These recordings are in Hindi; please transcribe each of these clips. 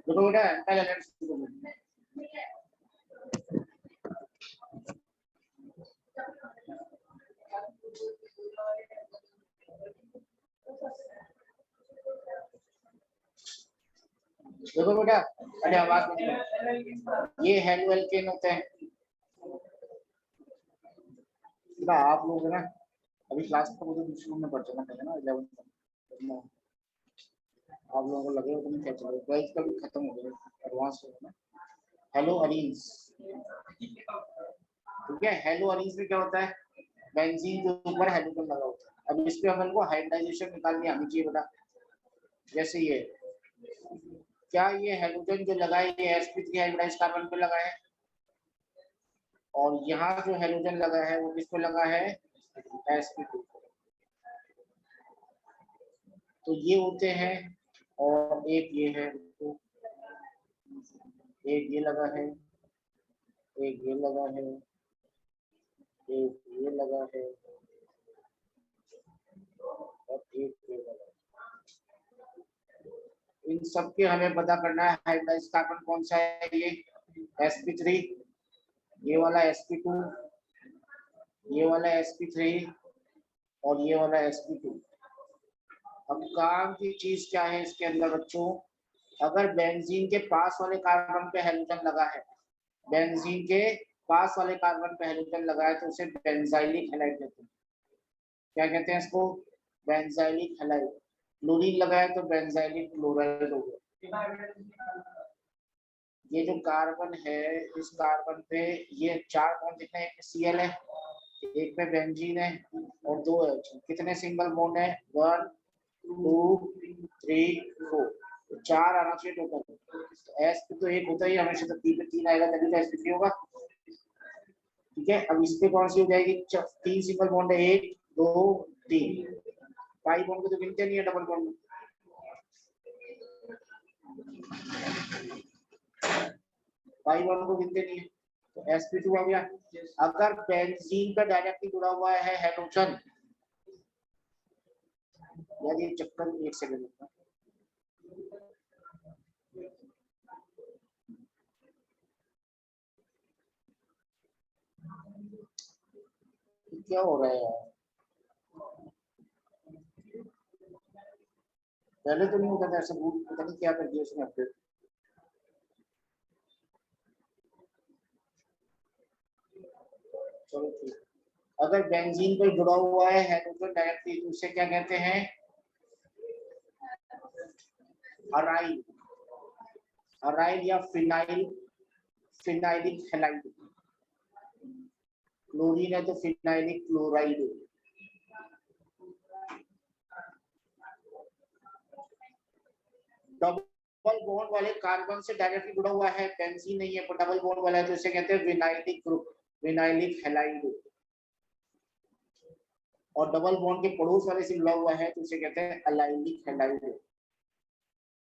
देखो बेटा पहले लेट्स देखो बेटा, अरे आवाज नहीं, ये हेलो एल्केन होते हैं। आप लोग ना अभी क्लास को मुझे दूसरे रूम में पढ़ जाना पड़ेगा ना 11th में। आप लोगों को लगे तो क्या चलो 12th का भी खत्म हो गया, एडवांस हो गया ना। हेलो अरीज, ठीक है। हेलो अरीज में क्या होता है, बेंजीन के ऊपर हाइड्रोजन लगा होता है। अब इस पे हम को हाइब्रिडाइजेशन निकालनी आनी चाहिए बेटा। जैसे ये क्या, ये हाइड्रोजन जो लगा है ये sp3 हाइब्रिडाइज कार्बन पे लगा है, और यहाँ जो हाइड्रोजन लगा है वो किस पे लगा है, sp2। तो ये होते हैं, और एक ये है, एक ये लगा है, एक ये लगा है, एक ये लगा है, और एक ये लगा है। इन सब के हमें पता करना है हाइब्रिडाइज कार्बन कौन सा है। ये sp3, ये वाला sp2, ये वाला sp3, और ये वाला sp2। अब काम की चीज क्या है इसके अंदर बच्चों, अगर बेंजीन के पास वाले कार्बन पे हाइड्रोजन लगा है, बेंजीन के पास वाले कार्बन पे हाइड्रोजन लगा है, तो उसे बेंजाइलिक हैलाइड कहते हैं। क्या कहते हैं इसको, बेंजाइलिक हैलाइड। क्लोरीन लगा है तो बेंजाइलिक क्लोराइड हो गया। ये जो कार्बन है, इस कार्बन पे ये 4 बॉन्ड दिखते हैं, एक Cl है, एक पे बेंजीन है, और 2 है। कितने सिंगल बॉन्ड है, 1 2 3 4, 4 आना चाहिए टोटल। एस पे तो एक होता ही हमेशा, तो पी पे 3 आएगा तभी तो sp3 होगा। ठीक है, अब इस पे कौन सी हो जाएगी, 3 सिंगल बॉन्ड है, 1 2 3। 5 बॉन्ड को तो गिनते नहीं है डबल बॉन्ड। 5 बॉन्ड को गिनते नहीं है, तो sp2 आ गया। अगर बेंजीन का डायरेक्टली जुड़ा हुआ है हाइड्रोजन, यार ये चक्कर, एक सेकंड क्या हो रहा है यार, पहले तो नहीं होता था ऐसा, पता नहीं क्या कर दिया उसने अपडेट। चलो ठीक, अगर बेंजीन पर जुड़ा हुआ है हाइड्रोजन डायरेक्टली तो उसे क्या कहते हैं, अराइल, अराइल या फिनाइल, फिनाइलिक हैलाइड। क्लोरीन है तो फिनाइलिक क्लोराइड। डबल बॉन्ड वाले कार्बन से डायरेक्टली जुड़ा हुआ है, बेंजीन नहीं है पर डबल बॉन्ड वाला है, तो इसे कहते हैं विनाइलिक ग्रुप, विनाइलिक हैलाइड। और डबल बॉन्ड के पड़ोस वाले से जुड़ा हुआ है तो इसे कहते हैं अलाइलिक हैलाइड।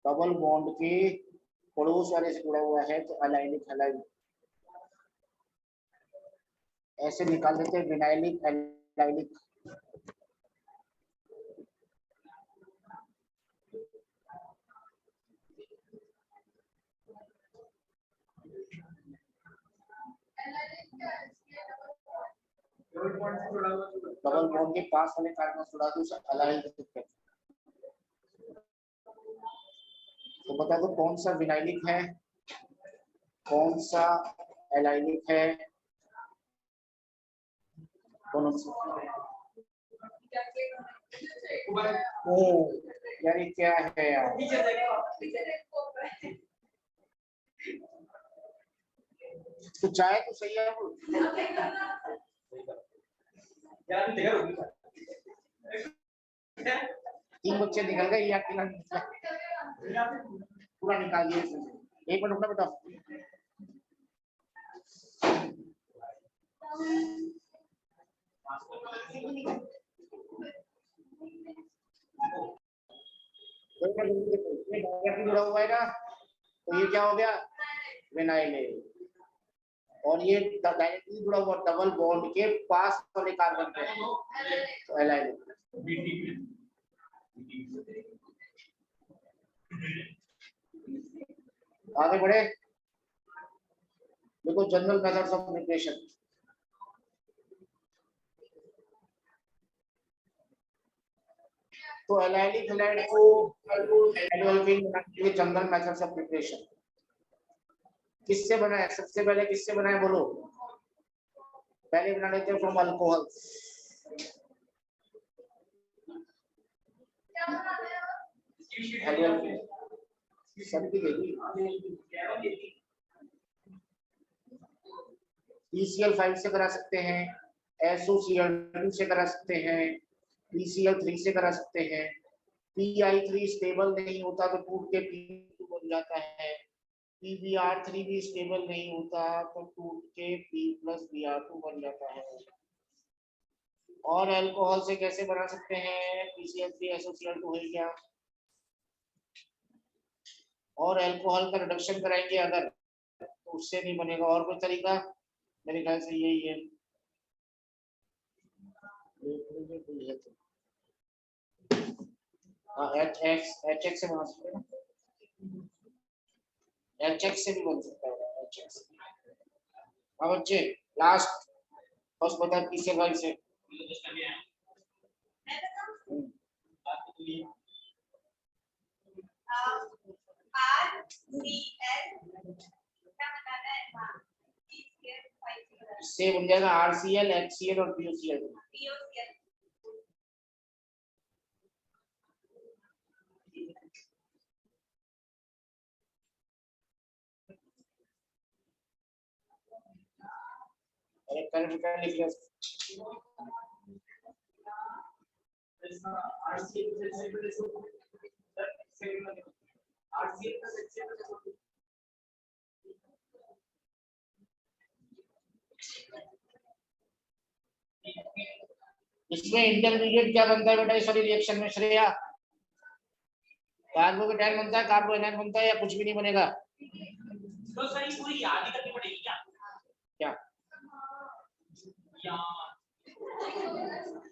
डबल बॉन्ड के पड़ोस वाले से जुड़ा हुआ है तो अलाइलिक हैलाइड। ऐसे निकाल देते हैं विनाइलिक एलाइलिक। डबल बॉन्ड के पास वाले कार्बन जुड़ा तो उसे अलाइलिक कहते हैं। बता दो कौन सा विनाइलिक है, कौन सा एलाइलिक है, कौन सा? ओ यार ये क्या है यार, तो चाहे तो सही है वो। तीन बच्चे निकल गए या अकेला निकला? पूरा निकालिए इसमें से। एक मिनट रुकना बेटा। जुड़ा हुआ है ना, तो ये क्या हो गया, विनाइल है। और ये डायरेक्टली जुड़ा हुआ डबल बॉन्ड के पास वाले कार्बन पे तो एलाइल। आगे बढ़े, देखो जनरल मेथड्स ऑफ प्रिपरेशन। तो एलाइलिक हैलाइड को एल्केन बनाने के लिए जनरल मेथड्स ऑफ प्रिपरेशन किससे बना है? सबसे पहले किससे बना है बोलो? पहले बना लेते हैं फ्रॉम अल्कोहल। सबकी देगी ECl5 से करा सकते हैं, SOCl2 से करा सकते हैं, PCl3 से करा सकते हैं। PI3 स्टेबल नहीं होता तो टूट के P2 बन जाता है। PBr3 भी स्टेबल नहीं होता तो टूट के P+Br2 बन जाता है। और अल्कोहल से कैसे बना सकते हैं? PCl3 SOCl2 है क्या? और अल्कोहल का रिडक्शन कराएंगे अगर तो उससे नहीं बनेगा। और कोई तरीका? मेरे ख्याल से यही है। हाँ HX से बना सकते हैं ना, HX से भी बन सकता है HX। हाँ बच्चे लास्ट बस बता किससे भाई से इससे बन जाएगा RCl HCl और POCl। अरे कर लिख लो। इसमें इंटरमीडिएट क्या बनता है बेटा इस वाली रिएक्शन में श्रेया? कार्बोकेटायन बनता है, कार्बोएनायन बनता है या कुछ भी नहीं बनेगा? तो सही पूरी याद ही करनी पड़ेगी क्या? क्या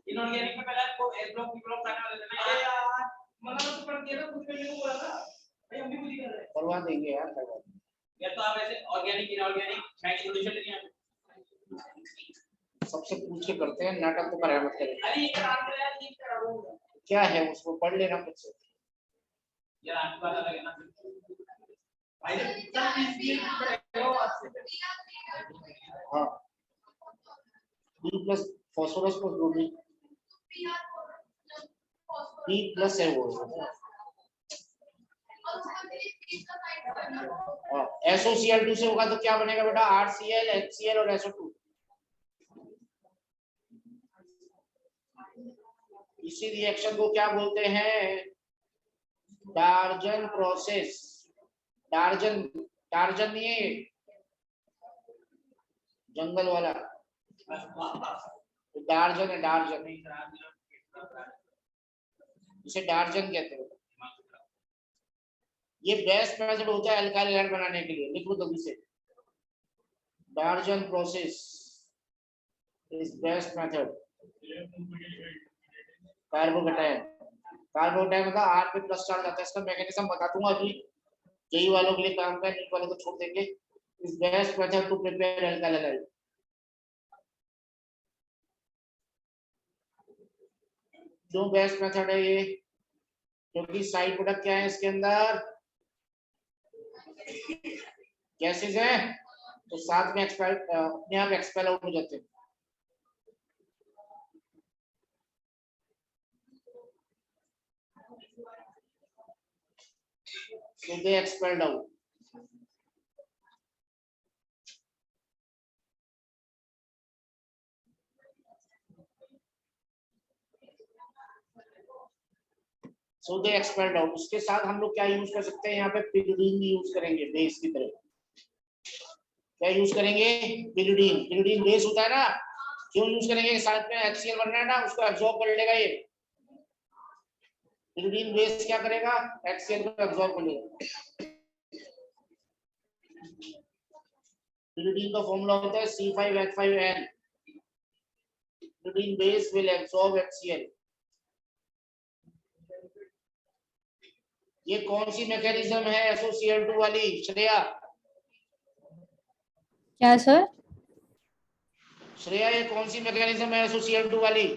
इनऑर्गेनिक में पहले आपको एस ब्लॉक बी ब्लॉक करना रहता है यार, मतलब तो पढ़ दिया था कुछ नहीं हुआ था भाई, हम भी खुद ही कर रहे हैं। करवा देंगे यार, करवा देंगे। या तो आप ऐसे ऑर्गेनिक इनऑर्गेनिक मैच सॉल्यूशन लेके आए, सबसे पूछ के करते हैं, नाटक तो कराया मत करें। अरे ये करा दो यार, ये करा दो। क्या है उसको पढ़ लेना खुद से यार, आपकी बात अलग है ना भाई। हाँ B+ phosphorus plus bromine, B+ है वो। SOCl2 से होगा तो क्या बनेगा बेटा? RCl HCl और SO2। इसी रिएक्शन को क्या बोलते हैं? डार्जन प्रोसेस। डार्जन, टार्जन नहीं है जंगल वाला, डार्जन है, डार्जन इसे डार्जन कहते हैं। ये बेस्ट मेथड होता है अल्काइल हैलाइड बनाने के लिए, लिख लो जल्दी से। डार्जन process is best method. Carbocation, carbocation का R पे प्लस चार्ज आता है, इसका मैकेनिज्म बता दूंगा अभी, यही वालों के लिए काम का, नीचे वाले को छोड़ देंगे। Is best method to prepare alkyl halide. जो बेस्ट मेथड है ये, क्योंकि साइड प्रोडक्ट क्या है इसके अंदर? गैसेज है तो साथ में एक्सपेल अपने आप एक्सपेल आउट हो जाते हैं। So they expelled out. So they expelled out. उसके साथ हम लोग क्या यूज कर सकते हैं, यहाँ पे पिरिडीन भी यूज करेंगे बेस की तरह। क्या यूज करेंगे? पिरिडीन। पिरिडीन बेस होता है ना, क्यों यूज करेंगे? साथ में HCl बन रहा है ना, उसको एब्जॉर्ब कर लेगा ये। पिरिडीन बेस क्या करेगा? HCl को एब्जॉर्ब कर लेगा। पिरिडीन का फॉर्मूला होता है C5H5N। Pyridine base will absorb HCl। ये कौन सी मैकेनिज्म है SOCl2 वाली, श्रेया? क्या सर? श्रेया, ये कौन सी मैकेनिज्म है SOCl2 वाली?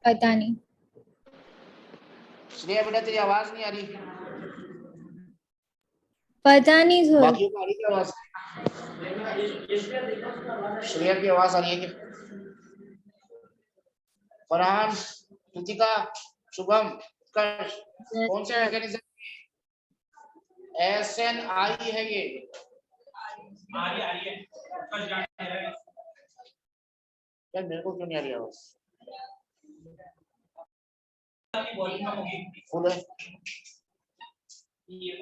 पता नहीं। श्रेया बेटा तेरी आवाज नहीं आ रही। पता नहीं सर। बाकियों को आ रही है आवाज? श्रेया की आवाज आ रही है क्या? फरहान, कृतिका, शुभम, उत्कर्ष, कौन से मैकेनिज्म? SNI है ये। यार मेरे को क्यों नहीं आ रही आवाज? फुल है? ये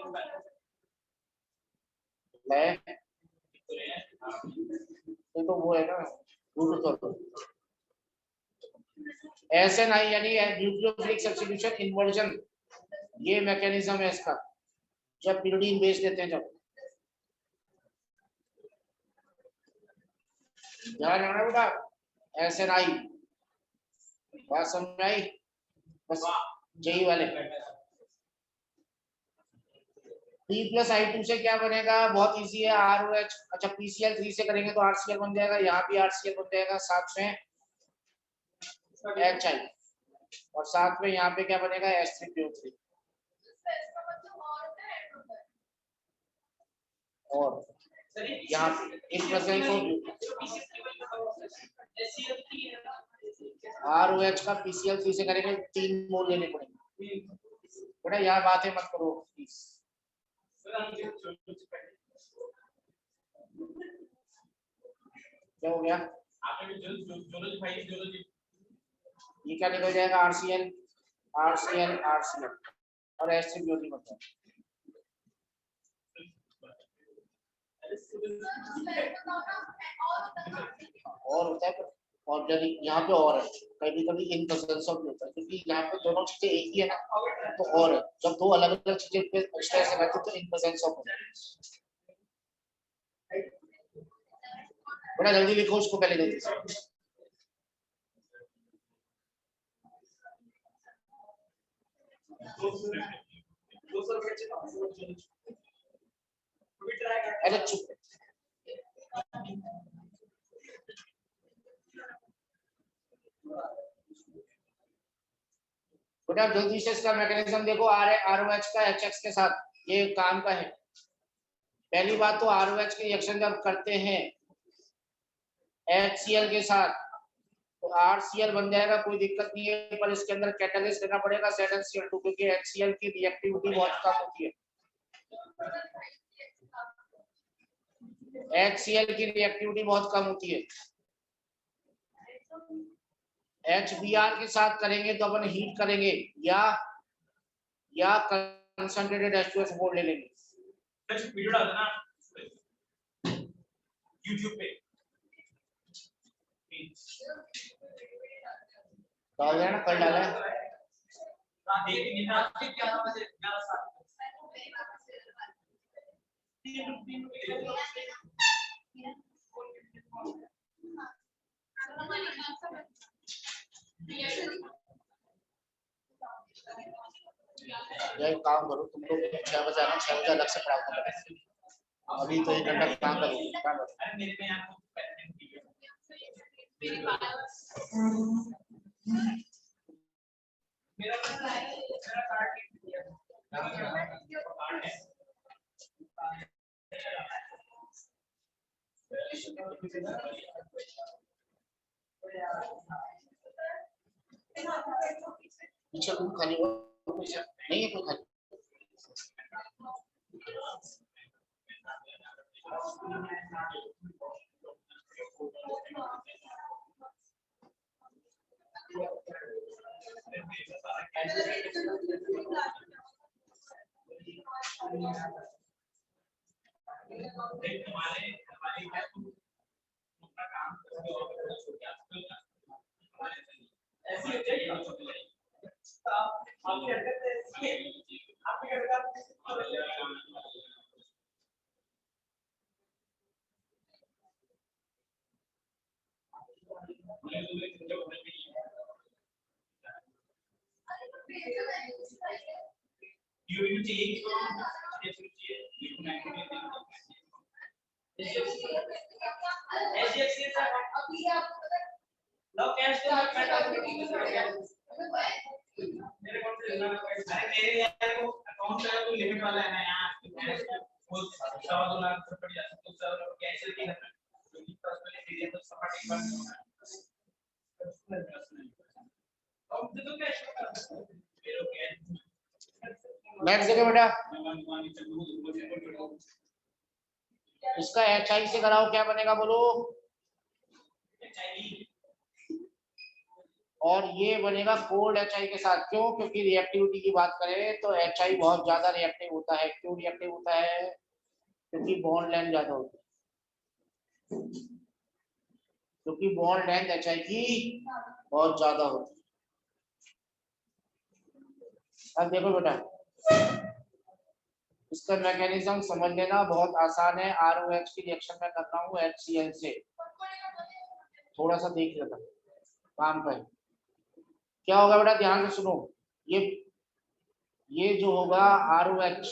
तो वो है ना ब्लूटूथ। SNI यानी न्यूक्लियोफिलिक सब्स्टिट्यूशन इन्वर्जन, ये मैकेनिज्म है इसका, जब पिरिडीन बेस देते हैं जब। ध्यान रखना बेटा, SNI बात समझ आई? बस यही वाले। P+I2 से क्या बनेगा? बहुत इजी है, ROH। अच्छा PCl3 से करेंगे तो RCl बन जाएगा, यहाँ भी RCl बन जाएगा, साथ में HI, और साथ में यहाँ पे क्या बनेगा? H3PO3। और यहाँ इन प्रेजेंस ROH का PCl3 से करेंगे 3 मोल लेने पड़ेंगे। बेटा यहाँ बातें मत करो प्लीज। क्या हो गया? ये क्या निकल जाएगा? RCl RCl RCl और H3PO3 बनता है। और होता है, और जब यहाँ पे और है, कभी कभी इन प्रेजेंस ऑफ होता है, क्योंकि यहाँ पे दोनों चीजें एक ही है ना, तो और है। जब दो अलग अलग चीजें पे स्ट्रेस से रहती है तो इन प्रेजेंस ऑफ होता है। बड़ा जल्दी लिखो उसको पहले जल्दी से। अरे चुप। बेटा जल्दी से इसका मैकेनिज्म देखो। ROH का HX के साथ ये काम का है। पहली बात तो ROH के रिएक्शन जब करते हैं HCl के साथ तो RCl बन जाएगा, कोई दिक्कत नहीं है, पर इसके अंदर कैटलिस्ट लेना पड़ेगा ZnCl2, क्योंकि HCl की रिएक्टिविटी बहुत कम होती है। HCl की रिएक्टिविटी बहुत कम होती है। HBr के साथ करेंगे तो अपन हीट करेंगे या कंसंट्रेटेड H2SO4 ले लेंगे। वीडियो डाल देना YouTube पे, डाल देना, कल डाला है। एक काम करो तुम लोग 6 बजे आना, 6 बजे अलग से पढ़ाओ। अभी तो 1 घंटा काम करो। पीछे रूम खाली हुआ नहीं है कोई खाली। नेक्स्ट जगह बेटा इसका HI से कराओ, क्या बनेगा बोलो। और ये बनेगा कोल्ड HI के साथ। क्यों? क्योंकि रिएक्टिविटी की बात करें तो HI बहुत ज्यादा रिएक्टिव होता है। क्यों रिएक्टिव होता है? क्योंकि बॉन्ड लेंथ ज्यादा होती है। क्योंकि बॉन्ड लेंथ HI की बहुत ज्यादा होती है। अब देखो बेटा इसका मैकेनिज्म समझ लेना, बहुत आसान है। ROH की रिएक्शन में कर रहा हूँ HCl से, थोड़ा सा देख लेना काम पर क्या होगा बेटा। ध्यान से सुनो, ये जो होगा ROH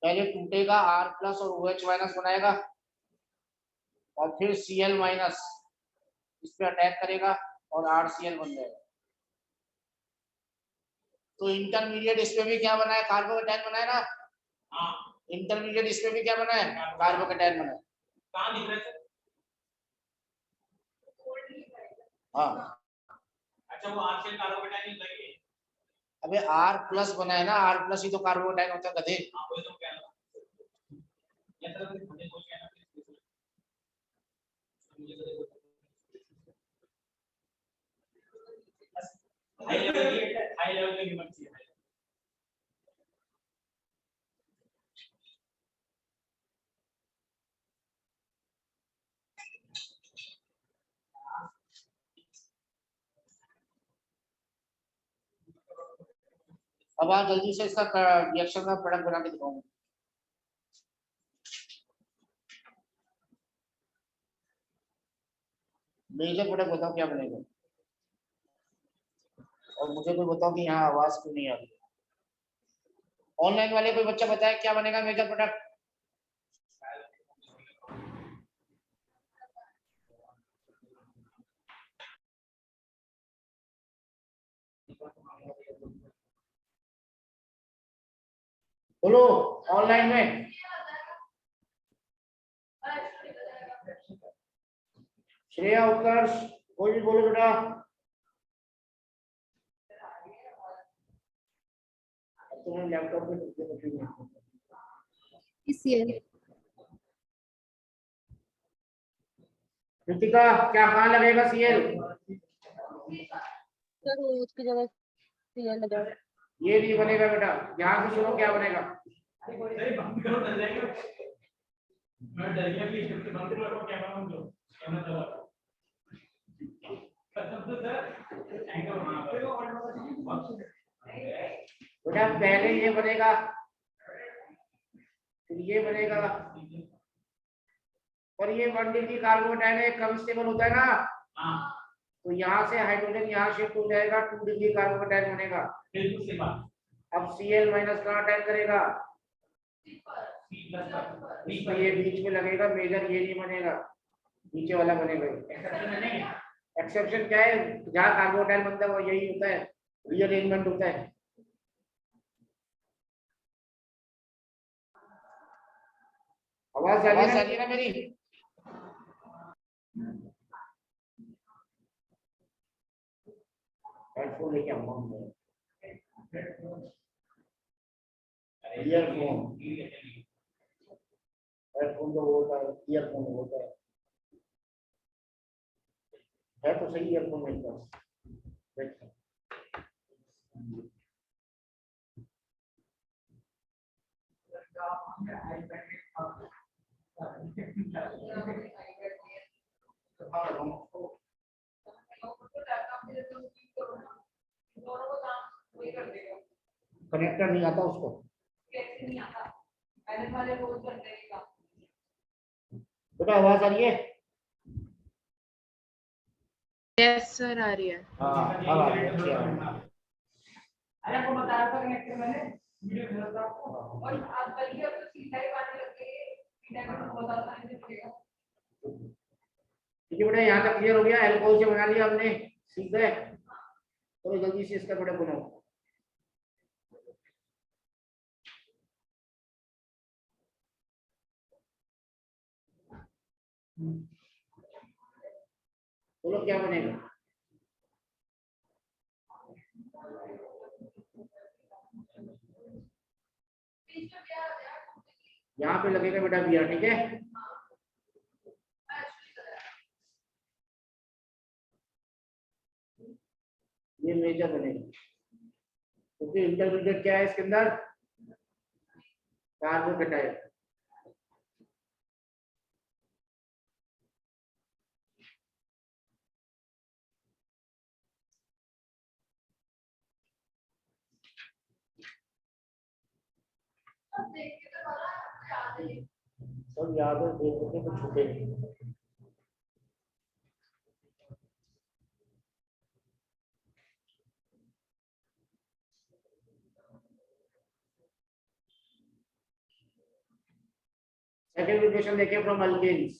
पहले टूटेगा, R प्लस और OH माइनस बनाएगा और फिर Cl माइनस इस पे अटैक करेगा और RCl बन जाएगा। तो इंटरमीडिएट इस पे भी क्या बना है? कार्बोकेटायन बना है ना। हाँ, इंटरमीडिएट इस पे भी क्या बना है? कार्बोकेटायन बना है। कहां दिख रहा है? हाँ, अच्छा वो R से कार्बोकेटायन लगे। अबे R प्लस बना है ना, R प्लस ही तो कार्बोकेटायन होता है गधे। हाँ वही तो कह रहा हूं। ये तरह से मुझे कुछ कहना हाई लेवल की हिम्मत चाहिए। अब आप जल्दी से इसका रिएक्शन का प्रोडक्ट बना के दिखाऊंगा। मेजर प्रोडक्ट बताओ क्या बनेगा, और मुझे कोई बताओ कि यहाँ आवाज क्यों नहीं आ रही। ऑनलाइन वाले कोई बच्चा बताए क्या बनेगा मेजर प्रोडक्ट। बोलो ऑनलाइन में। श्रेया, उत्कर्ष, कोई भी बोलो बेटा। तुम्हें लैपटॉप पे कृतिका क्या कहाँ लगेगा Cl? सर उसकी जगह Cl लगा। ये नहीं बनेगा बेटा, ध्यान से सुनो क्या बनेगा। मैं डर गया कि बंद करो कैमरा बंद करो कैमरा चला बेटा। पहले ये बनेगा फिर ये बनेगा, और ये 1 डिग्री कार्बोकेटायन कम स्टेबल होता है ना। तो यहाँ से हाइड्रोजन यहाँ शिफ्ट हो जाएगा, 2 डिग्री कार्बोकेटायन बनेगा। अब Cl माइनस कहाँ अटैक करेगा? तो ये बीच में लगेगा, मेजर ये नहीं बनेगा, नीचे वाला बनेगा। एक्सेप्शन क्या है? जहाँ कार्बोकेटायन बनता है वो यही होता है, रीअरेंजमेंट होता है। आवाज आ रही है ना मेरी? हेडफोन लेके आऊंगा मैं। ईयरफोन, हेडफोन तो होता है, ईयरफोन होता है तो सही ईयरफोन मेरे पास। देखो कनेक्टर नहीं आता उसको, बेटा आवाज आ रही है? यस सर आ रही है। हाँ अब आ रही है, अच्छी आ रही है। अरे आपको बताया था कनेक्टर मैंने वीडियो भेजा था आपको और आप बल्कि अब तो सीधा ही बात करके सीधा का बताता नहीं चलेगा। ठीक है बेटा, यहाँ तक क्लियर हो गया। एल्कोहल से बना लिया हमने, सीख गए। तो जल्दी से इसका बेटा बनाओ। बोलो क्या बनेगा? यहाँ पे लगेगा बेटा बियर, ठीक है? ये मेजर बनेगा क्योंकि इंटरमीडिएट क्या है इसके अंदर? कार्बोकेटाइन। सब याद है, देखने को छूटे नहीं। सेकंड इक्वेशन देखिए फ्रॉम अल्केन्स।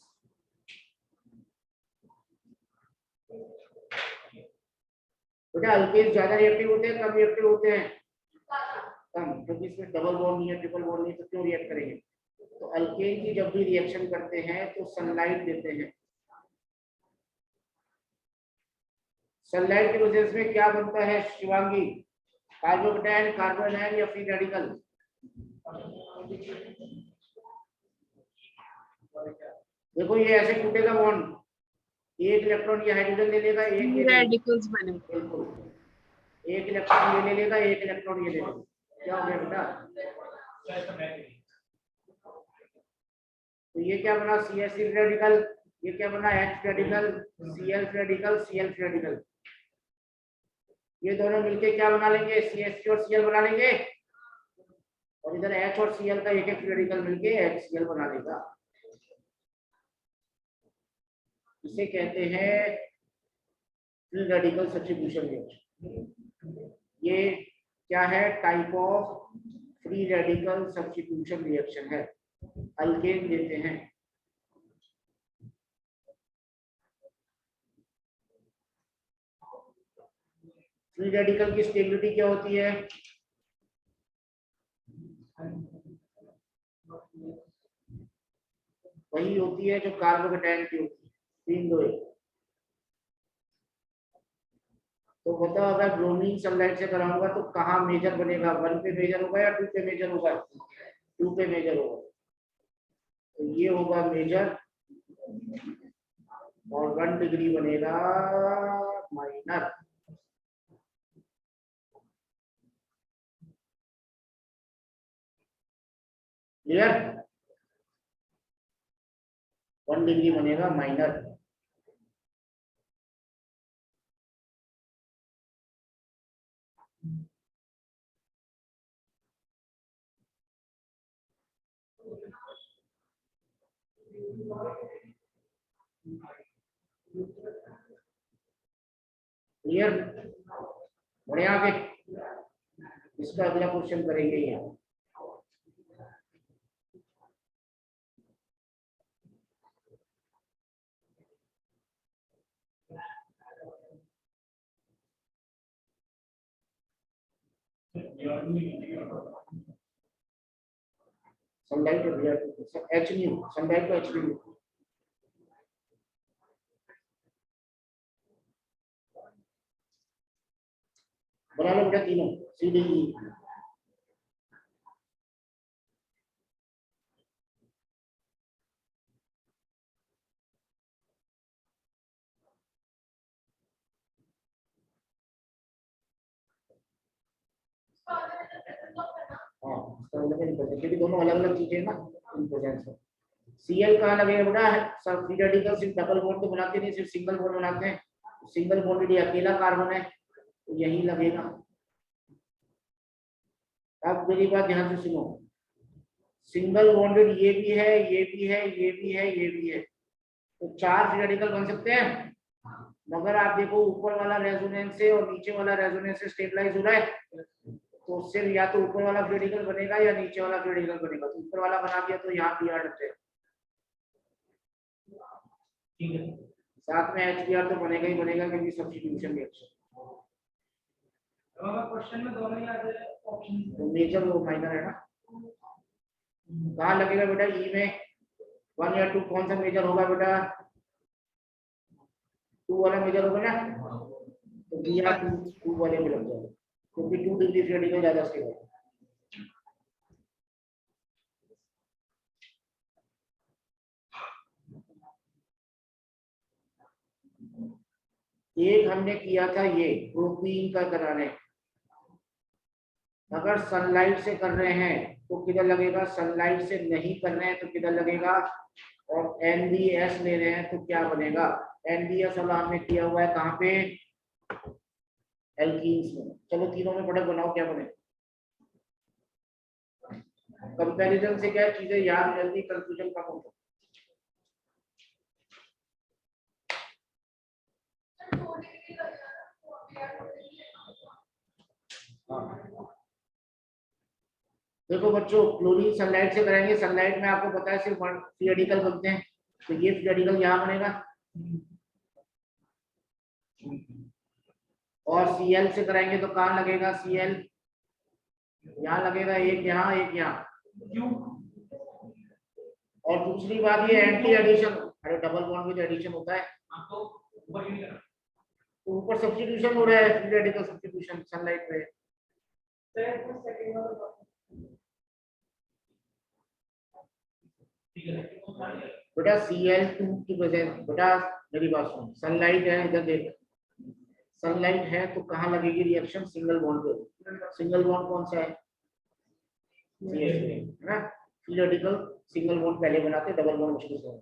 बेटा अल्केन्स ज्यादा रिएक्टिव होते हैं कम रिएक्टिव होते हैं? कम, क्योंकि इसमें डबल बॉन्ड नहीं है, ट्रिपल बॉन्ड नहीं है, तो क्यों रिएक्ट करेंगे? तो अल्केन की जब भी रिएक्शन करते हैं तो सनलाइट देते हैं। सनलाइट की वजह से क्या बनता है शिवांगी? कार्बोकेटाइन, कार्बन आयन या फ्री रेडिकल? देखो ये ऐसे टूटेगा बॉन्ड, एक इलेक्ट्रॉन ये हाइड्रोजन ले लेगा, एक ये रेडिकल्स बने। बिल्कुल, एक इलेक्ट्रॉन ये ले लेगा, एक इलेक्ट्रॉन ये ले लेगा। क्या हो गया बेटा? तो ये क्या बना? CH3 radical. ये क्या बना? H radical, Cl radical, Cl radical. ये दोनों मिलके क्या बना लेंगे? CH3 और Cl बना लेंगे। और इधर H और Cl का एक एक रेडिकल मिलके HCl बना लेगा। इसे कहते हैं फ्री रेडिकल सब्स्टिट्यूशन रिएक्शन। ये क्या है? Type of free radical substitution reaction है। अल्केन देते हैं। फ्री रेडिकल की स्टेबिलिटी क्या होती है? वही होती है जो कार्बोकेटाइन की होती है, 3 2 1। तो बताओ अगर ब्रोमीन सनलाइट से कराऊंगा तो कहाँ मेजर बनेगा? 1 पे मेजर होगा या 2 पे मेजर होगा? 2 पे मेजर होगा। तो ये होगा मेजर और 1 डिग्री बनेगा माइनर। क्लियर? 1 डिग्री बनेगा माइनर। क्लियर? बढ़िया। आगे इसका अगला क्वेश्चन करेंगे ये। सनलाइट एच न्यू, सनलाइट को एच न्यू। बना लो बेटा तीनों सी डी ई। हाँ क्योंकि दोनों अलग अलग चीजें हैं ना इम्पोर्टेंस है। सीएल कहाँ लगेगा बेटा? सब फ्री रेडिकल सिर्फ डबल बॉन्ड तो बनाते नहीं, सिर्फ सिंगल बॉन्ड बनाते हैं। सिंगल बॉन्ड ये अकेला कार्बन है तो यही लगेगा। अब मेरी बात ध्यान से सुनो, सिंगल बॉन्डेड ये भी है, ये भी है, ये भी है, ये भी है, तो 4 फ्री रेडिकल बन सकते हैं। मगर आप देखो ऊपर वाला रेजोनेंस से और नीचे वाला रेजोनेंस से स्टेबलाइज हो रहा है, तो उससे या तो ऊपर वाला फ्री रेडिकल बनेगा या नीचे वाला फ्री रेडिकल बनेगा। तो ऊपर वाला बना दिया तो यहाँ पीआर डलते हैं, ठीक है। साथ में एचपीआर तो बनेगा ही बनेगा क्योंकि सब्स्टिट्यूशन रिएक्शन। क्वेश्चन में दोनों ही आ जाए ऑप्शन, तो मेजर वो माइनर है ना। कहाँ लगेगा बेटा? ई में 1 या 2 कौन सा मेजर होगा बेटा? 2 वाला मेजर होगा ना, तो बी या 2 वाले में लग जाएगा क्योंकि 2 डिग्री फ्री रेडिकल ज्यादा स्टेबल है। एक हमने किया था ये प्रोपीन का करा रहे हैं, अगर सनलाइट से कर रहे हैं तो किधर लगेगा? सनलाइट से नहीं कर रहे हैं तो किधर लगेगा? और एनबीएस ले रहे हैं तो क्या बनेगा? एनबीएस वाला हमने किया हुआ है कहाँ पे? एल्कीन्स में। चलो तीनों में प्रोडक्ट बनाओ, क्या बने? कंपैरिजन से क्या चीजें याद जल्दी, कंफ्यूजन कम होता है। देखो बच्चों, क्लोरीन सनलाइट से करेंगे, सनलाइट में आपको पता है सिर्फ फ्री रेडिकल बनते हैं, तो ये फ्री रेडिकल यहाँ बनेगा। और Cl से कराएंगे तो कहाँ लगेगा? Cl यहाँ लगेगा, एक यहाँ एक यहाँ। क्यों? और दूसरी बात ये एंटी एडिशन, अरे डबल बॉन्ड में जो एडिशन होता है तो ऊपर सब्स्टिट्यूशन हो रहा है, फ्री रेडिकल सब्स्टिट्यूशन सनलाइट पे। बेटा Cl2 की वजह, बेटा मेरी बात सुन, सनलाइट है इधर देख, सनलाइट है तो कहाँ लगेगी रिएक्शन? सिंगल बॉन्ड पे। सिंगल बॉन्ड कौन सा है? है ना। फ्री रेडिकल सिंगल बॉन्ड पहले बनाते, डबल बॉन्ड मुश्किल से।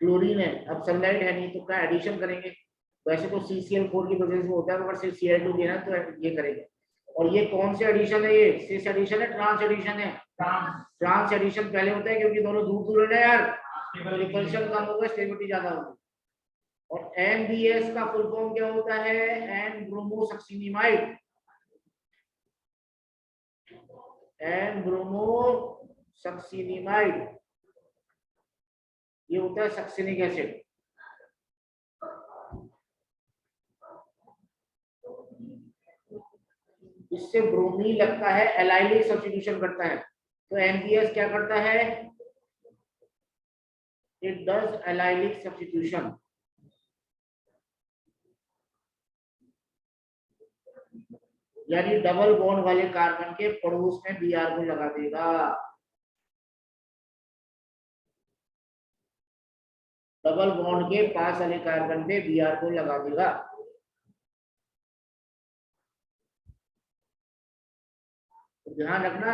क्लोरीन है, अब सनलाइट है नहीं तो क्या एडिशन करेंगे? वैसे तो CCl4 की वजह से होता है, मगर सिर्फ Cl2 देना है तो ये करेंगे। और ये कौन से एडिशन है? ये सिस एडिशन है, ट्रांस एडिशन है। ट्रांस एडिशन पहले होता है क्योंकि दोनों दूर दूर है यार, तो रिपल्शन कम होगा, स्टेबिलिटी ज्यादा होगी। और एनबीएस का फुल फॉर्म क्या होता है? N bromosuccinimide. एन ब्रोमोसक्सिनिमाइड ये होता है सक्सिनिक एसिड। इससे ब्रोमीन लगता है, एलाइलिक सब्स्टिट्यूशन करता है। तो एनबीएस क्या करता है? It does allylic substitution. यानी डबल बॉन्ड वाले कार्बन के पड़ोस में बीआर को लगा देगा। डबल बॉन्ड के पास वाले कार्बन पे बीआर को लगा देगा। तो ध्यान रखना,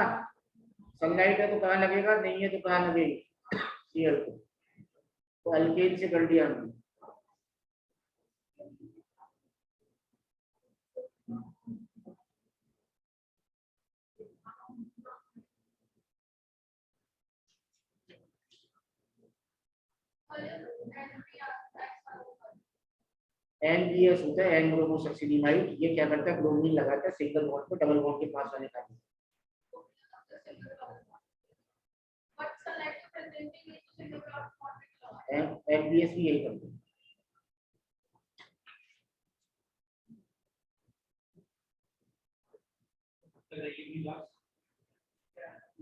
सनलाइट है तो कहाँ लगेगा, नहीं है तो कहाँ लगेगी? Cl को। तो अल्केन से कर दिया हमने। एनबीएस होता है, एन ब्रोमोसक्सिनिमाइड। ये क्या करता है? ब्रोमीन लगाता है सिंगल बॉन्ड पे डबल बॉन्ड के पास वाले कार्बन। एनबीएस भी यही करता है।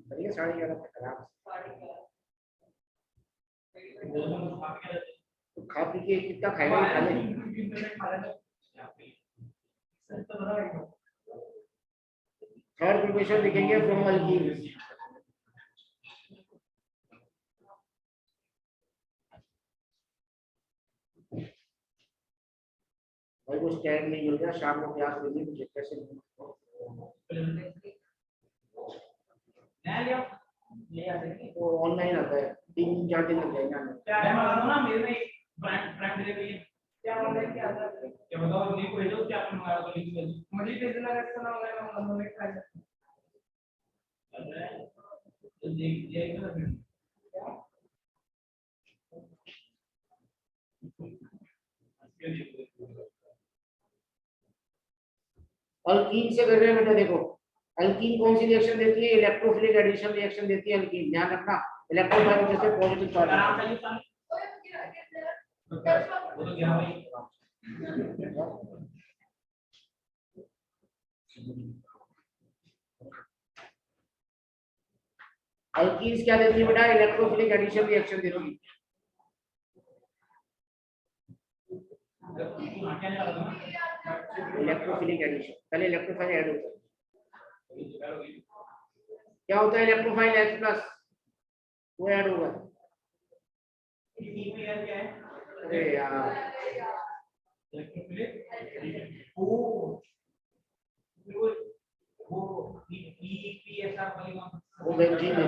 करिए 11:30 तक आराम से। तो खा पी के कितना खाएगा खा ले। थर्ड प्रिपरेशन लिखेंगे फ्रॉम अल्कीन। भाई वो स्टैंड नहीं मिल गया, शाम को क्लास मिली मुझे कैसे वो ऑनलाइन आता है, 3-4 दिन लग जाएंगे आने में। क्या है मालूम ना मेरे में प्राइम डिलीवरी क्या ऑनलाइन क्या आता है क्या बताओ लिंक भेजो क्या आपने मंगाया तो लिंक भेजो मुझे भेजना है इसका ऑनलाइन मंगाने का है तो देख ना फिर अल्कीन से कर रहे हैं बेटा। देखो अल्कीन कौन सी रिएक्शन देती है, इलेक्ट्रोफिलिक एडिशन रिएक्शन देती है अल्कीन। ध्यान रखना इलेक्ट्रोफाइल जैसे पॉजिटिव चार्ज आराम से वो तो क्या भाई अल्कीन्स क्या देती है बेटा, इलेक्ट्रोफिलिक एडिशन रिएक्शन देती है। इलेक्ट्रोफिलिक एडिशन पहले इलेक्ट्रोफाइल ऐड होता है। क्या होता है इलेक्ट्रोफाइल H+ वो ऐड होगा। अरे यार वो बेंजीन है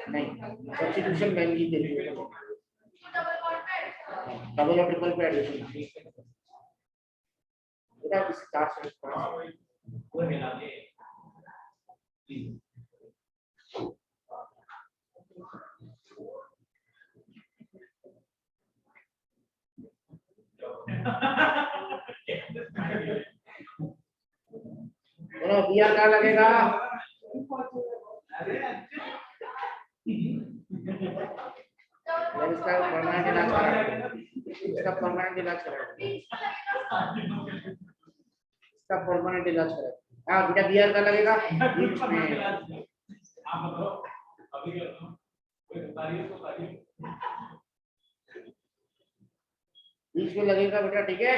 नहीं, सब्स्टिट्यूशन बेंजीन देती है। डबल और ट्रिपल पे एडिशन बेटा स्टार्ट से वो मिला दे बोलो बियर क्या लगेगा। इसका परमानेंट इलाज करा, इसका परमानेंट इलाज करा, इसका परमानेंट इलाज करा। हाँ बेटा बियर का लगेगा बीच में। आप बताओ अभी कोई तारीफ तो तारीफ बीच में लगेगा बेटा, ठीक है,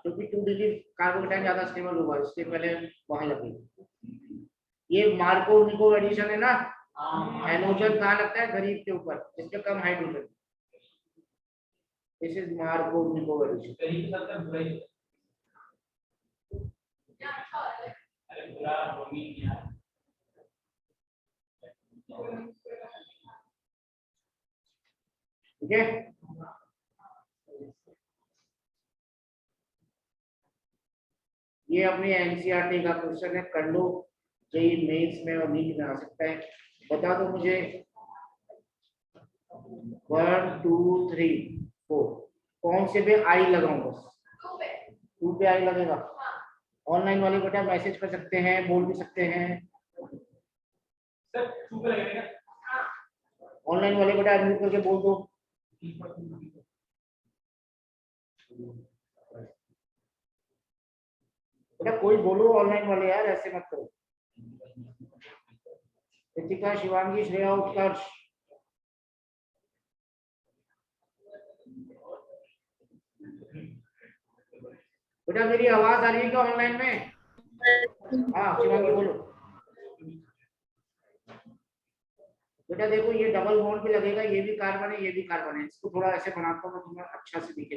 क्योंकि 2 डिजिट कार्बोकेटाइन ज्यादा स्टेबल होगा, इसके पहले वहां लगेगा। ये मार्को निको एडिशन है ना, हाइड्रोजन कहाँ लगता है, गरीब के ऊपर जिसके कम हाइड्रोजन। दिस इज मार्को निको एडिशन। गरीब सबसे बुराई अरे बुरा रोमी यार ठीक है। ये अपनी एनसीईआरटी का क्वेश्चन है, कर लो, जेई मेंस में और नीट में आ सकता है। बता दो मुझे 1 2 3 4 कौन से पे आई लगाऊं, बस 2 पे आई लगेगा। ऑनलाइन वाले बेटा मैसेज कर सकते हैं, बोल भी सकते हैं। सर सुपर लगेगा ऑनलाइन वाले बेटा अनम्यूट करके बोल दो। बेटा कोई बोलो ऑनलाइन वाले यार, ऐसे मत करो। रितिका, शिवांगी, श्रेया, उत्कर्ष। बेटा मेरी आवाज आ रही है क्या ऑनलाइन में? हाँ शिवांगी बोलो। बेटा देखो ये डबल बॉन्ड पे लगेगा, ये भी कार्बन है, ये भी कार्बन है। इसको थोड़ा ऐसे बनाता हूँ तुम्हें अच्छा से दिखे।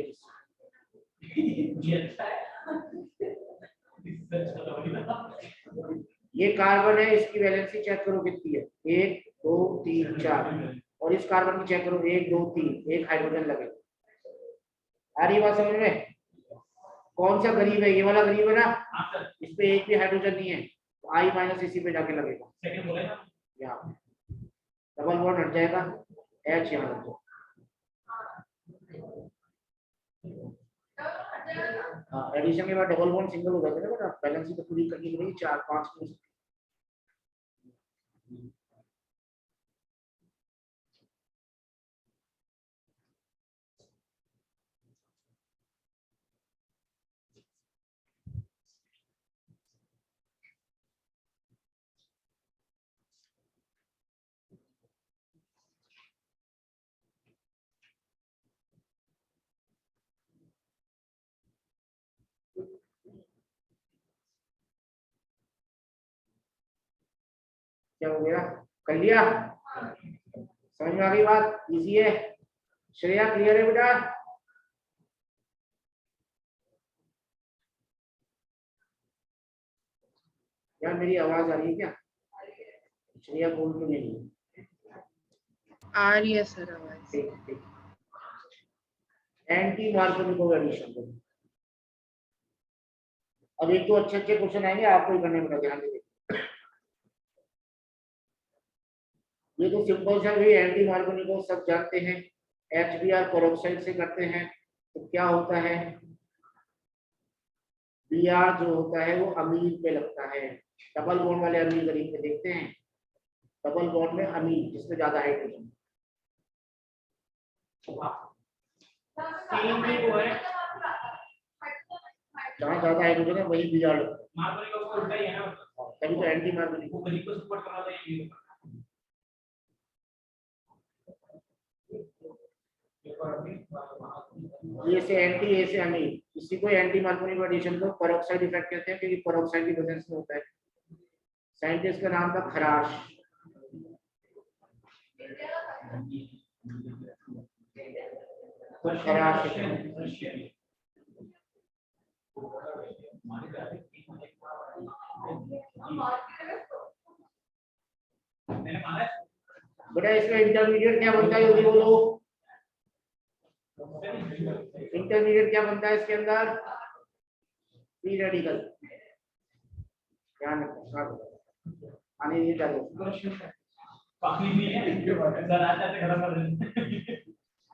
ये कार्बन है, इसकी वैलेंसी चेक करो कितनी है, 1 2 3 4। और इस कार्बन की चेक करो 1 2 3, एक हाइड्रोजन लगेगा। आ रही बात समझ में? कौन सा गरीब है, ये वाला गरीब है ना, इस पे एक भी हाइड्रोजन नहीं है, तो I माइनस इसी पे जाके लगेगा। यहाँ डबल बॉन्ड हट जाएगा, H यहाँ लग जाएगा। हाँ एडिशन के बाद डबल बॉन्ड सिंगल हो जाएगा ना बेटा, बैलेंस तो पूरी करनी पड़ेगी 4 5 में। क्या हो गया, कर लिया, समझ में आ गई बात, इजी है। श्रेया क्लियर है बेटा? यार मेरी आवाज आ रही है क्या? श्रेया बोल तो नहीं रही। आ रही है सर आवाज। ठीक ठीक। एंटी मार्कोनिको एडिशन को अब एक तो अच्छे अच्छे क्वेश्चन आएंगे, आपको ही करने में ध्यान दीजिए। ये तो सिंपल सा भी एंटी मार्कोनिको सब जानते हैं, HBr पेरोक्साइड से करते हैं। तो क्या होता है, Br जो होता है वो अमीन पे लगता है, डबल बॉन्ड वाले अमीन गरीब पे देखते हैं, डबल बॉन्ड में अमीन जिसमें ज्यादा हाइड्रोजन, तीन भी वो है जहाँ ज्यादा हाइड्रोजन है वही Br लगता है, मार्कोनिको को उल्टा ही है ना, तभी तो एंटी मार्कोनिको। वो गरीब को सपोर्ट कर रहा है ये। ये से एंटी, ए से अमीन, इसी को एंटी मार्कोनिको एडिशन को पेरोक्साइड इफेक्ट कहते हैं, क्योंकि पेरोक्साइड की प्रेजेंस में होता है। साइंटिस्ट का नाम था खराश। तो खराश बेटा, इसमें इंटरमीडिएट क्या बनता है ये बोलो, इंटरमीडिएट क्या बनता है इसके अंदर, फ्री रेडिकल। ध्यान रखना, आने नहीं डालो। पानी नहीं है सर, आज आते खत्म कर देंगे।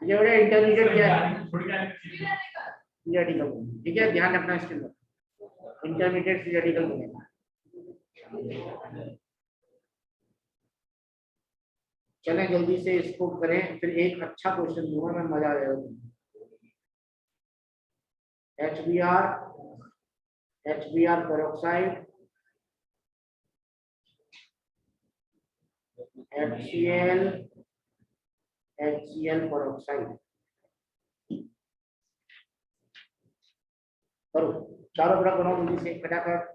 ये बड़ा इंटरमीडिएट क्या है, थोड़ी क्या फ्री रेडिकल, ठीक है, ध्यान रखना इसके अंदर, इंटरमीडिएट फ्री रेडिकल बनेगा। चलें जल्दी से इसको करें, फिर एक अच्छा क्वेश्चन दूंगा मैं, मजा आ जाएगा। HBr पेरोक्साइड, HCl पेरोक्साइड, करो चारों तरफ बनाओ जल्दी से फटाफट।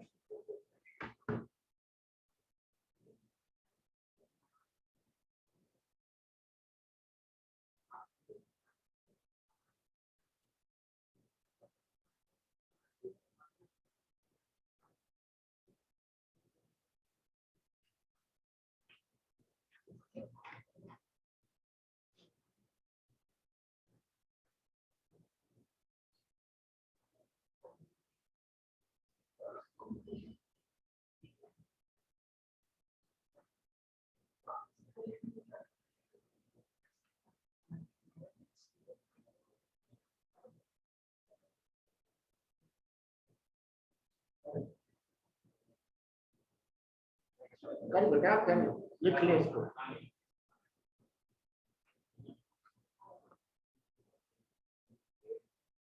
कर बेटा कर, लिख ले इसको।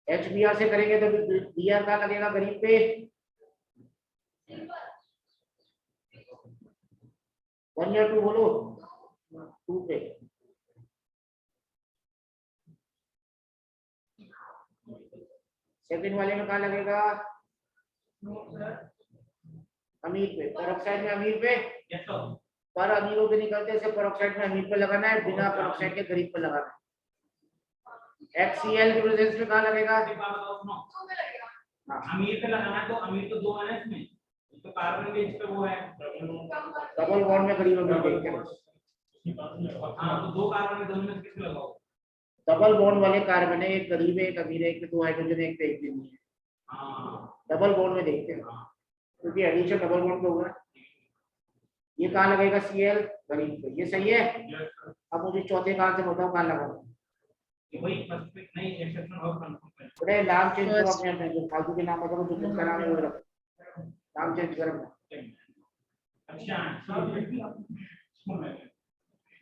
HBr से करेंगे तो Br का लगेगा गरीब पे, 1 या 2 बोलो, 2 पे। सेकंड वाले में कहाँ लगेगा, अमीर पे, पेरोक्साइड में अमीर पे, पर अमीरों पे निकलते से पेरोक्साइड में अमीर पे लगाना है, बिना पेरोक्साइड के गरीब पे लगाना है। HCl की प्रेजेंस में कहाँ लगेगा, अमीर पे लगाना है, तो अमीर तो दो है ना इसमें, तो कार्बन के इस पे वो है डबल बॉन्ड में गरीब अमीर देखते हैं। हाँ, तो दो कार्बन में दोनों में से किसको लगाओ, डबल बॉन्ड वाले कार्बन है, एक गरीब है एक अमीर है, एक पे 2 हाइड्रोजन है एक पे 1 भी नहीं है, हाँ डबल बॉन्ड में देखते हैं, क्योंकि एडिशन डबल बॉन्ड पे होगा। ये कहाँ लगेगा, Cl गरीब पे, ये सही है। अब मुझे चौथे कान से बताओ कहाँ लगाना, वही फर्स्ट पे नहीं, एक्सेप्शन और कंफर्म बड़े नाम चेंज करो अपने अपने, जो फालतू के नाम बताओ, जो खुद का नाम है वो रखो, नाम चेंज करो। अच्छा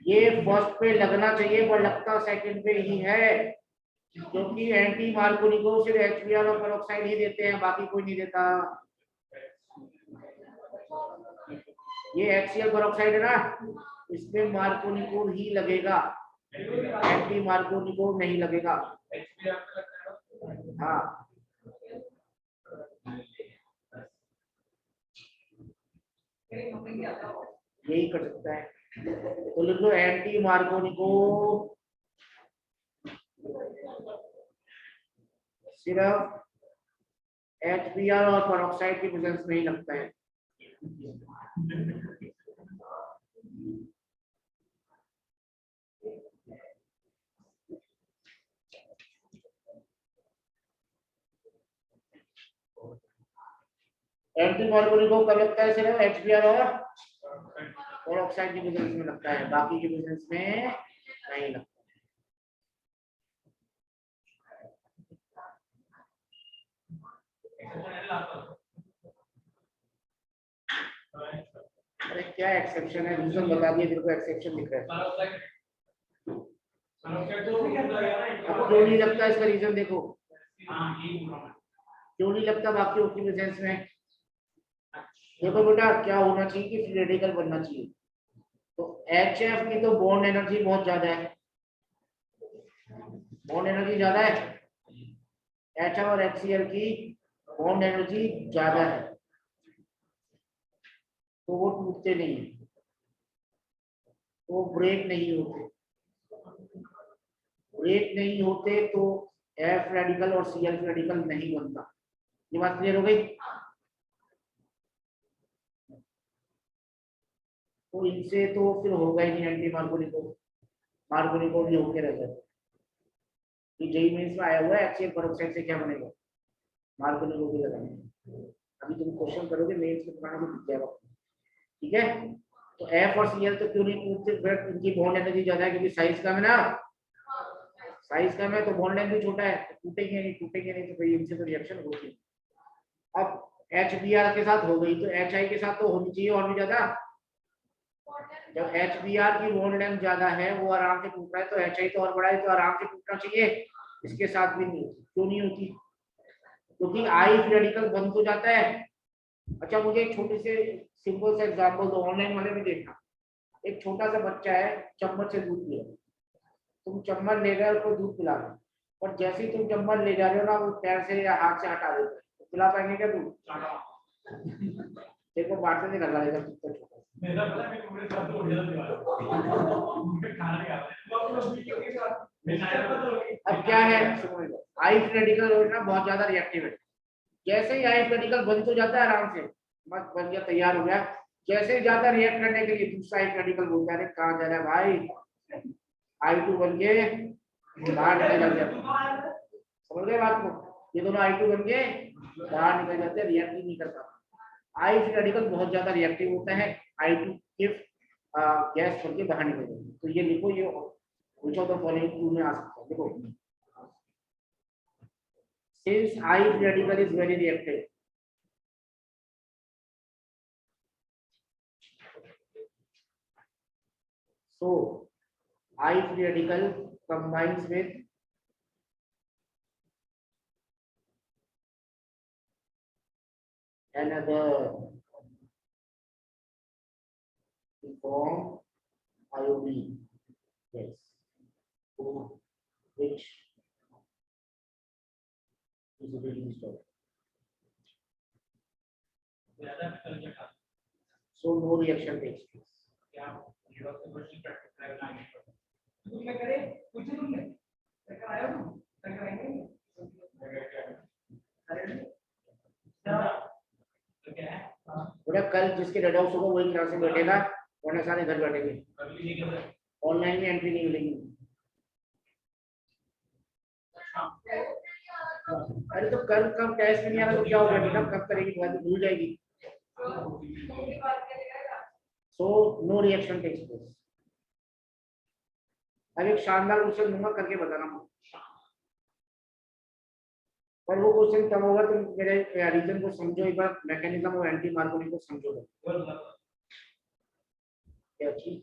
ये फर्स्ट पे लगना चाहिए पर लगता सेकंड पे ही है, क्योंकि एंटी मार्कोनिको सिर्फ HBr और पेरोक्साइड ही देते हैं, बाकी कोई नहीं देता। ये HCl पेरोक्साइड है ना, इसमें मार्कोनिको ही लगेगा, एंटी मार्कोनिको नहीं लगेगा। हाँ यही कर सकता है। तो लिख लो एंटी मार्कोनिको सिर्फ HBr और पेरोक्साइड की प्रेजेंस में ही लगता है। एंटी मार्कोनिको कब लगता है? सिर्फ HBr और पेरोक्साइड की प्रेजेंस में लगता है, बाकी की प्रेजेंस में नहीं लगता। अरे क्या एक्सेप्शन है? रीजन बता दिए, तेरे को एक्सेप्शन दिख रहा है। अब क्यों नहीं लगता इसका रीजन देखो, क्यों नहीं लगता बाकी की प्रेजेंस में? देखो बेटा क्या होना चाहिए कि फ्री रेडिकल बनना चाहिए। तो HF की तो बॉन्ड एनर्जी बहुत ज्यादा है, बॉन्ड एनर्जी ज्यादा है। HF और HCl की बॉन्ड एनर्जी ज्यादा है, तो वो टूटते नहीं है, वो ब्रेक नहीं होते। ब्रेक नहीं होते तो F रेडिकल और Cl रेडिकल नहीं बनता। ये बात क्लियर हो गई? तो इनसे तो फिर होगा ही नहीं एंटी मार्कोनिको, मार्कोनिको भी होके रह जाए। ये जेई मेंस में आया हुआ है HCl पेरोक्साइड से क्या बनेगा, मार्कोनिको भी लगाएंगे। अभी तुम क्वेश्चन करोगे मेंस में तुम्हारा भी दिख जाएगा, ठीक है? तो F और Cl तो क्यों नहीं टूटते? फिर इनकी बॉन्ड एनर्जी ज्यादा है क्योंकि साइज कम है ना, साइज कम है तो बॉन्ड लेंथ भी छोटा है, तो टूटेंगे नहीं, टूटेंगे नहीं तो भाई इनसे तो रिएक्शन होगी। अब HBr के साथ हो गई तो HI के साथ तो होनी चाहिए और भी ज्यादा। जब HBr की बॉन्ड लेंथ ज्यादा है, वो आराम से टूट रहा है, तो HI तो और बड़ा है, तो आराम से टूटना चाहिए। इसके साथ भी नहीं, क्यों नहीं होती? क्योंकि I रेडिकल बंद हो जाता है। अच्छा मुझे एक छोटे से सिंपल सा एग्जांपल दो, ऑनलाइन वाले में देखना। एक छोटा सा बच्चा है, चम्मच से दूध पिया, तुम चम्मच ले गए उसको दूध पिला रहे, और जैसे ही तुम चम्मच ले जा रहे हो ना, वो पैर से या हाथ से हटा देते हैं, तो पिला पाएंगे क्या दूध? देखो बांटने से घर वाले का कुत्ता छोटा। अब क्या है समझ लो, आई रेडिकल ना बहुत ज्यादा रिएक्टिव है। जैसे ही आई रेडिकल बंद हो जाता है आराम से, मस्त बन गया, तैयार हो गया। जैसे ही जाता रिएक्ट करने के लिए दूसरा आई रेडिकल बोलता है कहाँ जा रहा है भाई, I2 बन के बाहर निकल जाते। समझ गए बात को? ये दोनों I2 बन के बाहर निकल जाते हैं, रिएक्ट नहीं कर पाता। आई रेडिकल बहुत ज्यादा रिएक्टिव होता है, I2 इफ गैस बन के बाहर निकल जाती है। तो ये लिखो, ये which of the following two में आ सकता है। देखो, since I radical is very reactive, so I radical combines with another to form iodine, yes, which is released out. So no reaction takes place. क्या करे कुछ नहीं है आया तुम कराएंगे बोला कल जिसके रेड हाउस होगा वही क्लास में बैठेगा, वरना सारे घर बैठेंगे, ऑनलाइन में एंट्री नहीं मिलेगी। अरे तो कल कब टेस्ट नहीं आ रहा तो क्या होगा बेटा, कब करेगी बात भूल जाएगी। So no reaction takes place. अब एक शानदार क्वेश्चन दूंगा, करके बताना, पर वो क्वेश्चन तब होगा तुम मेरे रीजन को समझो, एक bar mechanism of anti Markovnikov को समझो। क्या चीज?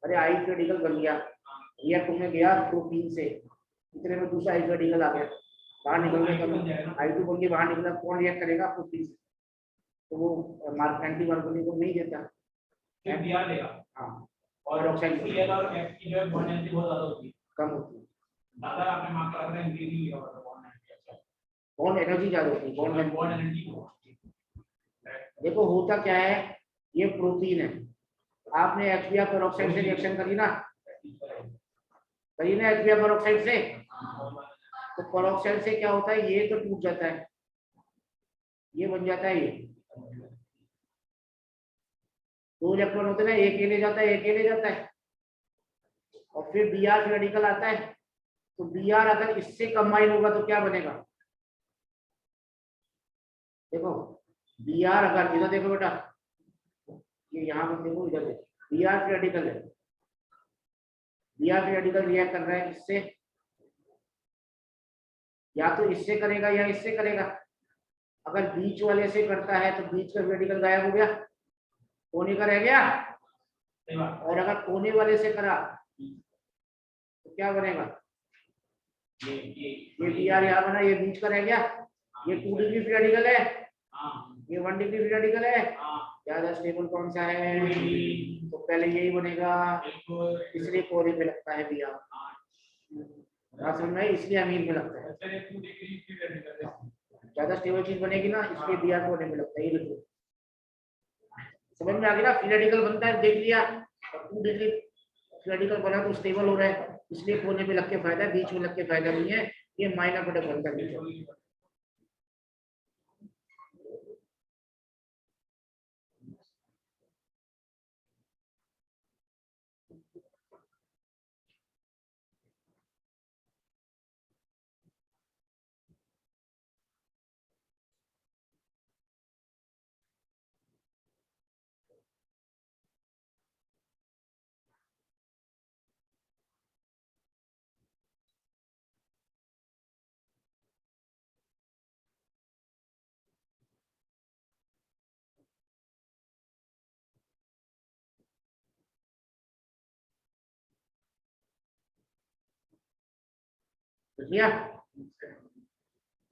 अरे आई रेडिकल बन गया, रिएक्ट में गया प्रोटीन से, इतने में दूसरा आई रेडिकल आ गया, बाहर निकलने का I2 बन के बाहर निकला, कौन रिएक्ट करेगा प्रोटीन से? तो वो एंटी मार्कोनिको नहीं देता, हाँ, और ऑक्साइड Cl और F की जो है बॉन्ड एनर्जी बहुत ज्यादा होती है, कम होती है। दादा आपने मार्क करा था इंक्रीज नहीं हुआ बॉन्ड एनर्जी, अच्छा बॉन्ड एनर्जी ज्यादा होती है, बॉन्ड एनर्जी देखो होता क्या है, ये प्रोटीन है, आपने HBr पेरोक्साइड से रिएक्शन करी ना HBr पेरोक्साइड से, तो पेरोक्साइड से क्या होता है, ये तो टूट जाता है, ये बन जाता है, ये 2 इलेक्ट्रॉन होते हैं ना, एक ये ले जाता है, एक ये ले जाता है, और फिर Br रेडिकल आता है, तो Br अगर इससे कंबाइन होगा तो क्या बनेगा, देखो Br अगर इधर देखो बेटा, ये यहाँ पर देखो, इधर देखो Br रेडिकल है, Br रेडिकल रिएक्ट कर रहा है इससे, या तो इससे करेगा या इससे करेगा, अगर बीच वाले से करता है तो बीच का रेडिकल गायब हो गया, कोने का रह गया, और अगर कोने वाले से करा तो क्या बनेगा, ये Br यहाँ बना, ये बीच का रह गया, ये 2 डिग्री फ्री रेडिकल है, ये 1 डिग्री फ्री रेडिकल है, ज्यादा स्टेबल कौन सा है, तो पहले यही बनेगा, इसलिए कोने पे लगता है Br, समझ में, इसलिए अमीर में लगता है, ज्यादा स्टेबल चीज बनेगी ना, इसलिए Br कोने में लगता है, ये देखो समझ में आ गया ना, फ्री रेडिकल बनता है, देख लिया, 2 डिग्री रेडिकल बना तो स्टेबल हो रहा है, इसलिए कोने पे लग के फायदा है, बीच में लग के फायदा नहीं है, ये माइनर प्रोडक्ट बनता है। बुझलिया,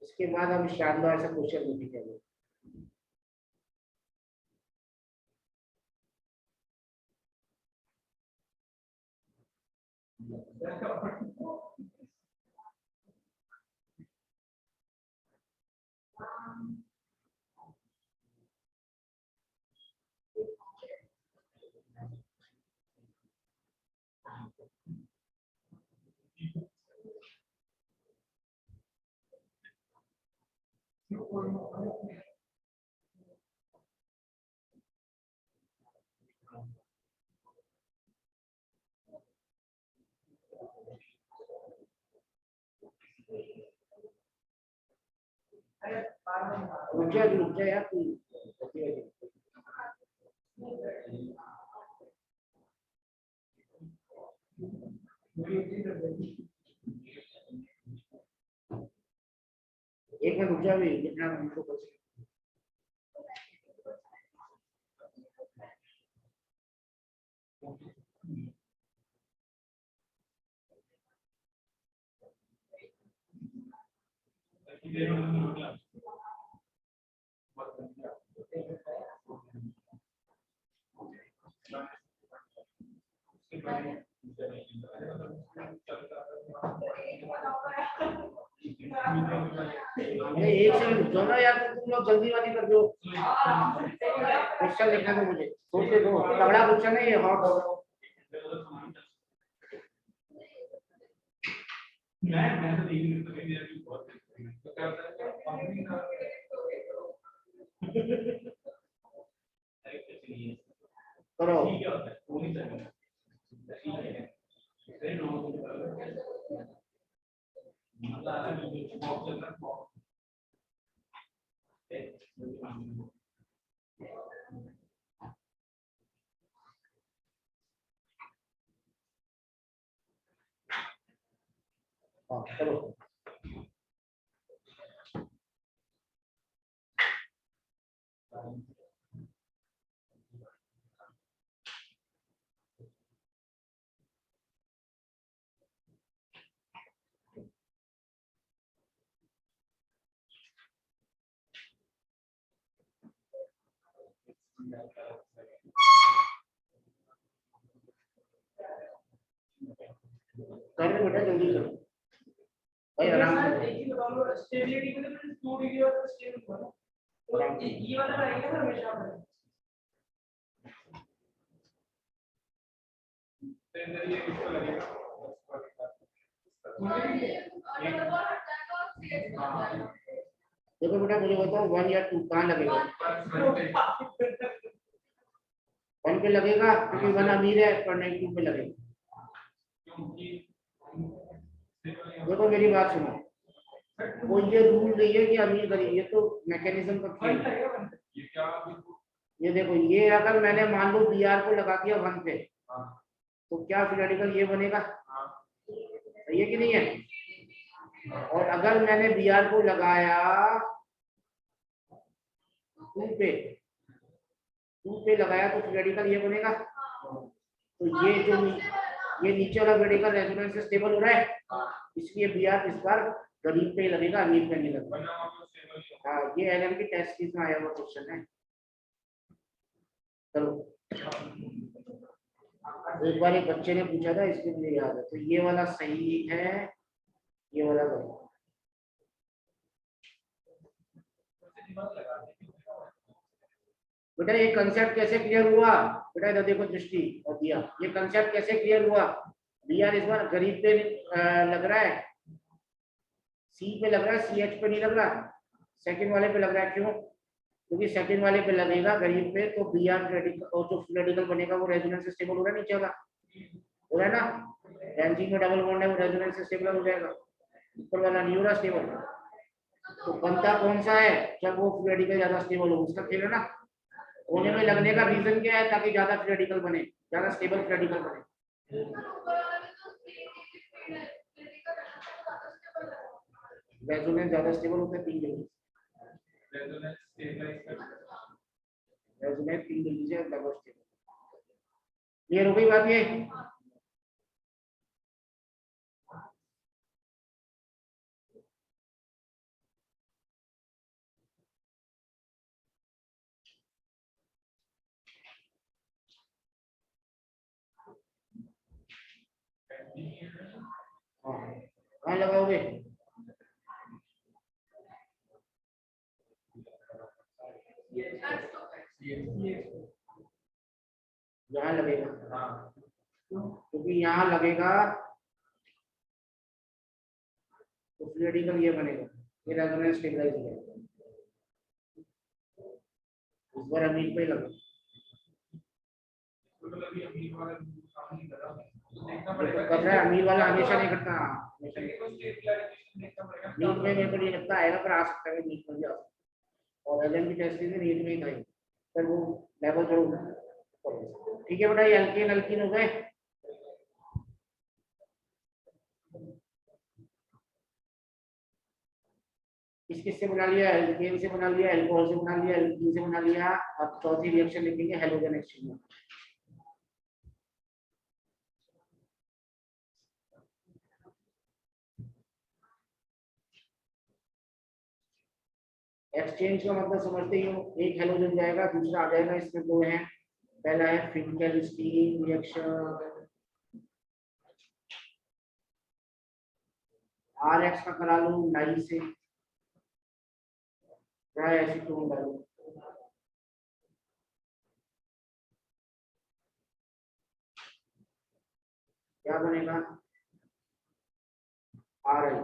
इसके बाद हम शानदार से क्वेश्चन लिखेंगे। रुक जा यार तू, एक मिनट रुक जा भी, जितना हमको कर सकते। अरे एक सेकंड रुक जाओ ना यार, तुम लोग जल्दीबाजी कर दो, क्वेश्चन लिखने दो मुझे, सोचने दो, तगड़ा क्वेश्चन है ये, हॉट मैं तो देख नहीं सकता, मेरा भी बहुत करो। ठीक है, वो नहीं चलेगा, ठीक है, फिर नो हाँ करो। कर लो बेटा, जल्दी करो भाई, आराम से। स्टेबिलिटी के लिए 2 डिग्री और स्टेबल करो। तो ये वाला रहेगा ना हमेशा इधर ये इसको लगेगा देखो बेटा मुझे बताओ 1 या 2 कहाँ लगेगा? 1 पे लगेगा क्योंकि 1 अमीर है, पर नहीं 2 पे लगेगा। देखो मेरी बात सुनो, वो ये रूल नहीं है कि अमीर गरीब, ये तो मैकेनिज्म का खेल है। ये क्या ये देखो, ये अगर मैंने मान लो BR को लगा दिया 1 पे, तो क्या फिलोडिकल ये बनेगा? सही है कि नहीं है? और अगर मैंने BR को लगाया 2 पे लगाया तो फिलोडिकल ये बनेगा। तो ये जो ये नीचे वाला फिलोडिकल रेजोनेंस से स्टेबल हो रहा है, इसलिए BR इस बार गरीब पे ही लगेगा, अमीर पे नहीं लगेगा। हाँ, ये LM की टेस्ट सीरीज में आया हुआ क्वेश्चन है। चलो, एक बार एक बच्चे ने पूछा था, इसलिए मुझे याद है। तो ये वाला सही है, ये वाला गलत। बेटा ये कंसेप्ट कैसे क्लियर हुआ? बेटा इधर देखो दृष्टि और दिया, ये कंसेप्ट कैसे क्लियर हुआ? BR इस बार गरीब पे लग रहा है, C पे लग रहा है, CH पे नहीं लग रहा, सेकंड वाले पे लग रहा है। क्यों? क्योंकि सेकंड वाले पे लगेगा गरीब पे, तो BR और जो फिलोडिकल बनेगा वो रेजोनेंस से स्टेबल हो रहा है, नीचे वाला हो रहा है ना। बेंजीन में डबल बॉन्ड है, वो रेजोनेंस से स्टेबल हो जाएगा, ऊपर वाला नहीं हो रहा स्टेबल। तो बनता कौन सा है? जब वो फिलोडिकल ज्यादा स्टेबल हो, उसका खेल है ना। होने में लगने का रीजन क्या है? ताकि ज्यादा फिलोडिकल बने, ज्यादा स्टेबल फिलोडिकल बने। रेजोनेंस ज्यादा स्टेबल होता है 3 डिग्री, रेजोनेंस 3 डिग्री से ज्यादा स्टेबल। क्लियर हो गई बात? ये कहाँ लगाओगे? यहाँ लगेगा, क्योंकि यहाँ लगेगा तो फिलोडिकल ये बनेगा, ये रेजोनेंस स्टेबलाइज हो जाएगा। इस बार अमीर पे लगा, तो कर रहा है अमीर वाला, हमेशा नहीं करता। नीट में मेरे को नहीं लगता आएगा, पर आ सकता है नीट में भी आ सकता है। और LM की टेस्ट में नीट में ही था, पर वो लेवल जो ठीक है बेटा। ये एल्केन अल्कीन हो गए। किस किस से बना लिया? एल्केन से बना लिया, अल्कोहल से बना लिया, एल्कीन से बना लिया। अब चौथी रिएक्शन लिखेंगे हैलोजन एक्सचेंज। एक्सचेंज का मतलब समझते ही हो, एक हैलोजन जाएगा, दूसरा आ जाएगा। इसमें 2 हैं, पहला है फिनकेल्स्टीन रिएक्शन, RX का करा लो नाई से, ट्राइएसीटोन डालो, क्या बनेगा? RI।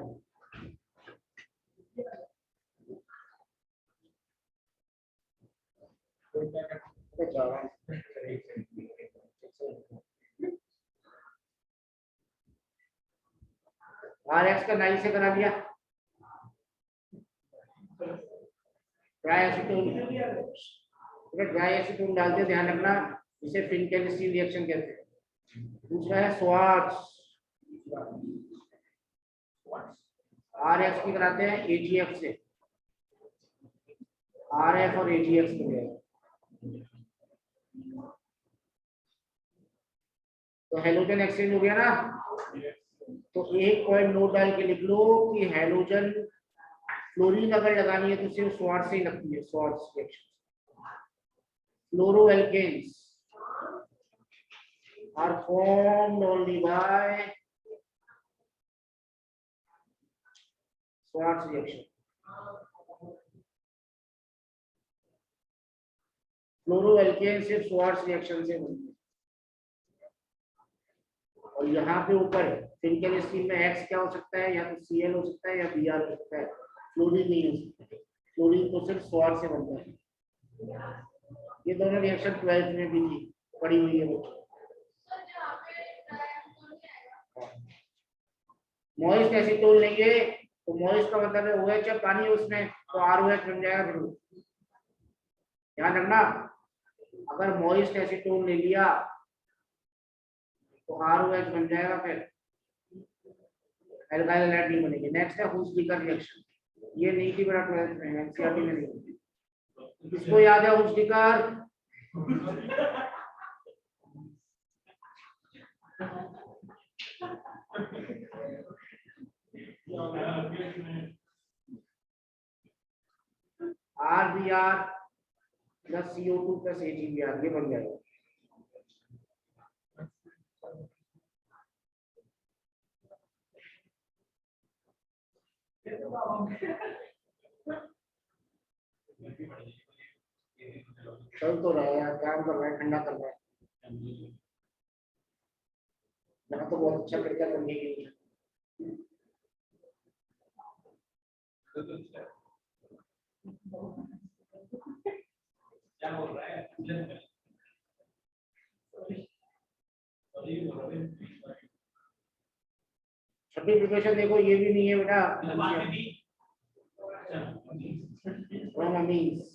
RX का नाई से करा दिया, ट्राइएसीटोन डालते, ध्यान रखना इसे फिनकेल्स्टीन रिएक्शन कहते हैं। दूसरा है स्वार्ट्ज, RX की कराते हैं AgF से, RF और AgX हो गया। तो हैलोजन एक्सचेंज हो गया ना। तो एक पॉइंट नोट डाल के लिख लो कि हैलोजन फ्लोरीन अगर लगानी है तो सिर्फ स्वार्ट्ज से ही लगती है। Swarts reaction, fluoroalkanes are formed only by Schwarz reaction. Fluoroalkane सिर्फ स्वार्ट्ज रिएक्शन से बनते हैं। और यहाँ पे ऊपर फिजिकल स्टील में एक्स क्या हो सकता है, या तो Cl हो सकता है या Br हो सकता है, फ्लोरीन नहीं हो सकता है। फ्लोरीन तो सिर्फ स्वार्ट्ज से बनता है। ये दोनों रिएक्शन 12th में भी थी, पड़ी हुई है बच्चों। मॉइस्ट एसीटोन लेंगे तो मॉइस्ट का मतलब है OH है, पानी है उसमें, तो ROH बन जाएगा फिर। ध्यान रखना, अगर मॉइस्ट एसीटोन ले लिया तो ROH बन जाएगा, फिर एल्काइल हैलाइड नहीं बनेगी। नेक्स्ट है हुल्सडीकर रिएक्शन, ये नहीं थी बेटा 12th में, एनसीईआरटी में नहीं थी। किसको याद है हुल्सडीकर? RBr plus CO2 plus AgBr, ये बन जाएगा। चल तो रहा है यार, काम कर रहा है, ठंडा कर रहा है। यहाँ तो बहुत अच्छा तरीका करने के लिए। क्या बोल रहा है? छठी प्रिपरेशन देखो, ये भी नहीं है बेटा, ब्रोमीन्स।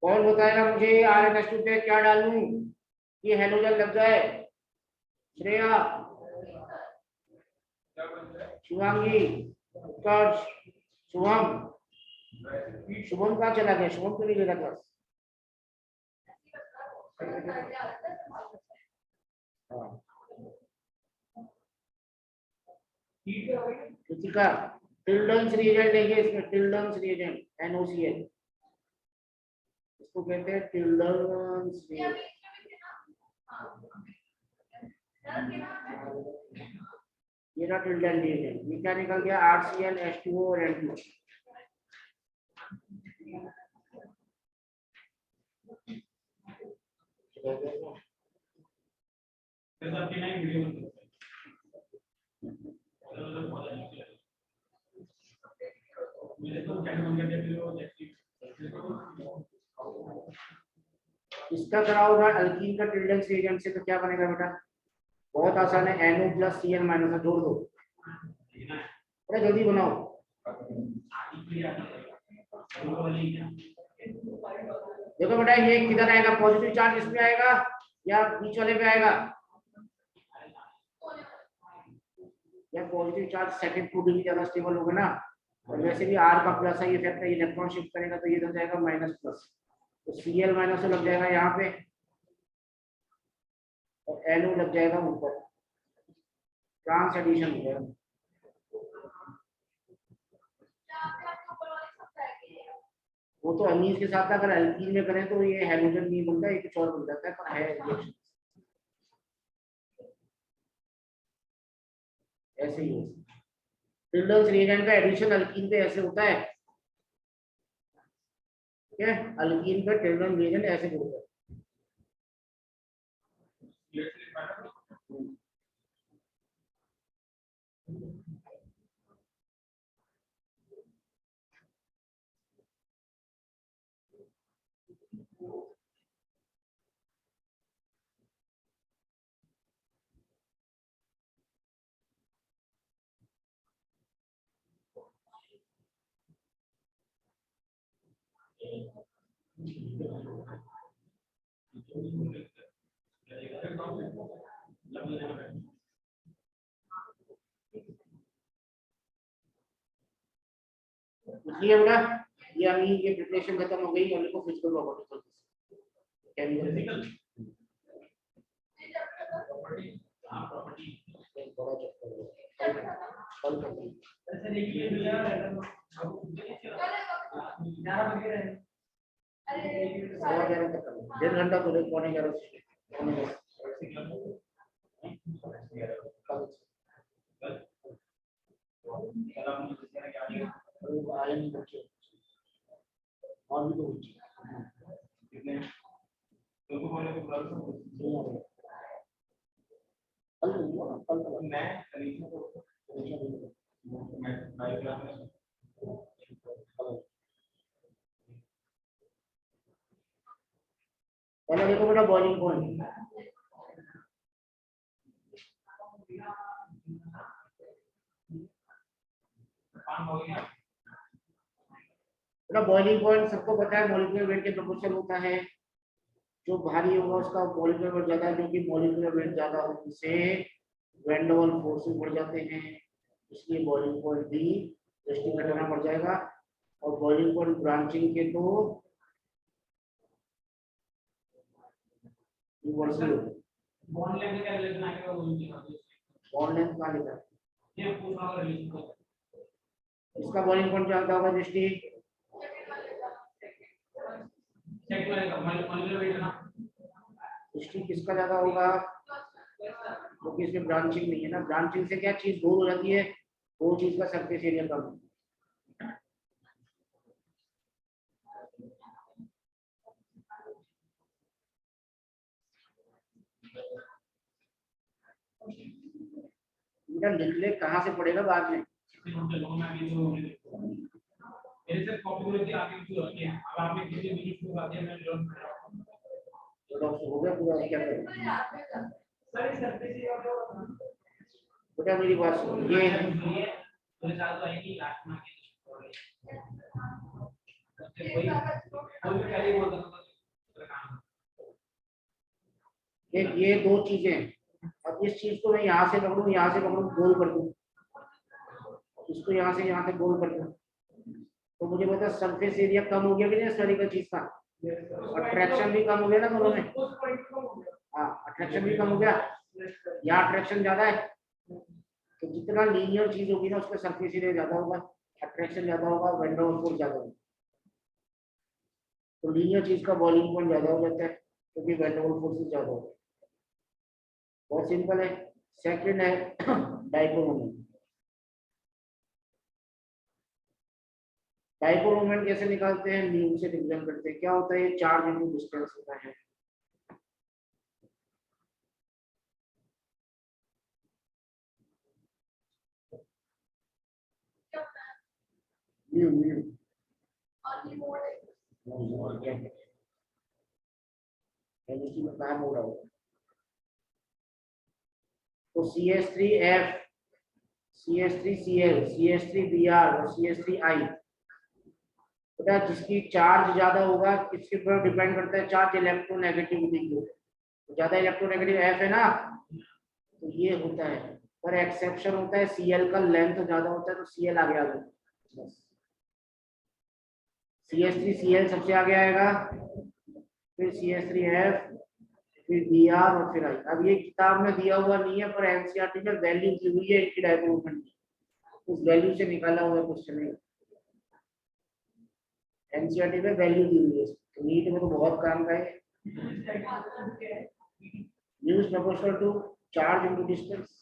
कौन बताएगा मुझे RNH2 पे क्या डालूं कि हेलोजन लग जाए? श्रेया, शिवांगी, उत्कर्ष, शुभम। शुभम कहाँ चला गया? शुभम तो नहीं लेगा क्लास। कृतिका, टिल्डन्स रिएजेंट लेंगे इसमें, टिल्डन्स रिएजेंट NOCl, इसको कहते हैं टिल्डन्स रिएजेंट। ये रहा टिल्डन रिएजेंट, ये क्या निकल गया? RCl H2O और N2। इसका कराओ ना अल्कीन का टिल्डन्स रिएजेंट से, तो क्या बनेगा बेटा? बहुत आसान है, NO प्लस Cl माइनस जोड़ दो, अरे जल्दी बनाओ। देखो बेटा, ये किधर आएगा? पॉजिटिव चार्ज इसमें आएगा या बीच वाले पे आएगा? या पॉजिटिव चार्ज सेकंड प्रोटीन ज्यादा स्टेबल होगा ना, और वैसे भी R का प्लस है, ये फैक्टर इलेक्ट्रॉन शिफ्ट करेगा तो ये हो जाएगा माइनस प्लस, तो Cl माइनस से लग जाएगा यहाँ पे और NO लग जाएगा ऊपर, ट्रांस एडिशन हो जाएगा। वो तो अमीन के साथ अगर एल्कीन में करें तो ये हेलोजन नहीं बनता, ये कुछ और बन जाता है, पर है रिएक्शन ऐसे ही है। टिल्डन्स रिएजेंट का एडिशन अल्कीन पे ऐसे होता है, ठीक है? अल्कीन पे टिल्डन रिएजेंट ऐसे होता है। इसलिए बेटा ये अमीन की प्रिपरेशन खत्म हो गई, और को फिजिकल प्रॉपर्टी केमिकल बड़ा चक्कर है। 1.5 घंटा तो 11:45 आए नहीं बच्चे और भी तो बच्चे कितने लोगों को बोले तो नहीं आ रहे कल नहीं हुआ कल तो मैं कलीसिया को परीक्षा नहीं मैं बाइक क्लास में पहले देखो बेटा बॉइलिंग पॉइंट काम हो गया बेटा बॉइलिंग पॉइंट सबको पता है मॉलिक्यूलर वेट के प्रोपोर्शनल होता है जो भारी होगा उसका मॉलिक्यूलर वेट ज्यादा है क्योंकि मॉलिक्यूलर वेट ज्यादा होने से वैन डर वाल्स फोर्सेस बढ़ जाते हैं इसलिए बॉइलिंग पॉइंट भी दृष्टि घटाना पड़ जाएगा और बॉइलिंग पॉइंट ब्रांचिंग के तो बॉन्ड लेंथ का रिलेशन आएगा वो बॉन्ड लेंथ कहाँ लिखा है ये पूरा रिलेशन को इसका बॉइलिंग पॉइंट क्या होता होगा दृष्टि चेक करेगा मॉलिक्यूलर वेट ना दृष्टि किसका ज्यादा होगा क्योंकि इसमें ब्रांचिंग नहीं है ना ब्रांचिंग से क्या चीज दूर हो जाती है वो चीज का सरफेस एरिया कम है लिख ले कहाँ से पड़ेगा बाद में मेरे से कॉपी करके आगे जो रखी है अब आपने किसी भी चीज को बातें में लर्न कर रहा हूं तो हो गया पूरा क्या करें सर सरफेस एरिया बेटा मेरी बात सुनो ये पूरे साल तो आएगी लास्ट में कोई भी पहले बोल सकता काम ये दो चीजें अब इस चीज को मैं यहाँ से पकड़ूं यहाँ से पकड़ूं गोल कर दूं इसको यहाँ से यहाँ तक गोल कर दूं तो मुझे पता सरफेस एरिया कम हो गया कि नहीं स्फेरिकल चीज का अट्रैक्शन भी कम हो गया ना दोनों में हाँ अट्रैक्शन भी कम हो गया यहाँ अट्रैक्शन ज्यादा है तो जितना लीनियर चीज होगी ना उसका सरफेस एरिया ज्यादा होगा अट्रैक्शन ज्यादा होगा वैन डर वाल्स फोर्स ज्यादा होगा तो लीनियर चीज का बॉइलिंग पॉइंट ज्यादा हो जाता है क्योंकि वैन डर वाल्स फोर्स ज्यादा होगा बहुत सिंपल है सेकंड है डाइपोल मोमेंट डाइपोल मोमेंट कैसे निकालते हैं न्यू से डिफाइन करते हैं क्या होता है ये चार्ज इनटू डिस्टेंस होता है न्यू न्यू केमिस्ट्री में कहाँ मोड़ होगा तो CH3F CH3Cl CH3Br और CH3I बेटा जिसकी चार्ज ज्यादा होगा किसके ऊपर डिपेंड करता है चार्ज इलेक्ट्रोनेगेटिविटी के ऊपर तो ज्यादा इलेक्ट्रोनेगेटिव F है ना तो ये होता है पर एक्सेप्शन होता है Cl का लेंथ ज्यादा होता है तो Cl आगे आ जाता है CH3Cl सबसे आगे आएगा फिर CH3F फिर Br और फिर I अब ये किताब में दिया हुआ नहीं है पर एनसीईआरटी में वैल्यू दी हुई है इनकी डाइपोल मोमेंट की उस वैल्यू से निकाला हुआ क्वेश्चन है एनसीईआरटी में वैल्यू दी हुई है तो नीट में तो बहुत काम का है न्यूज proportional to charge into distance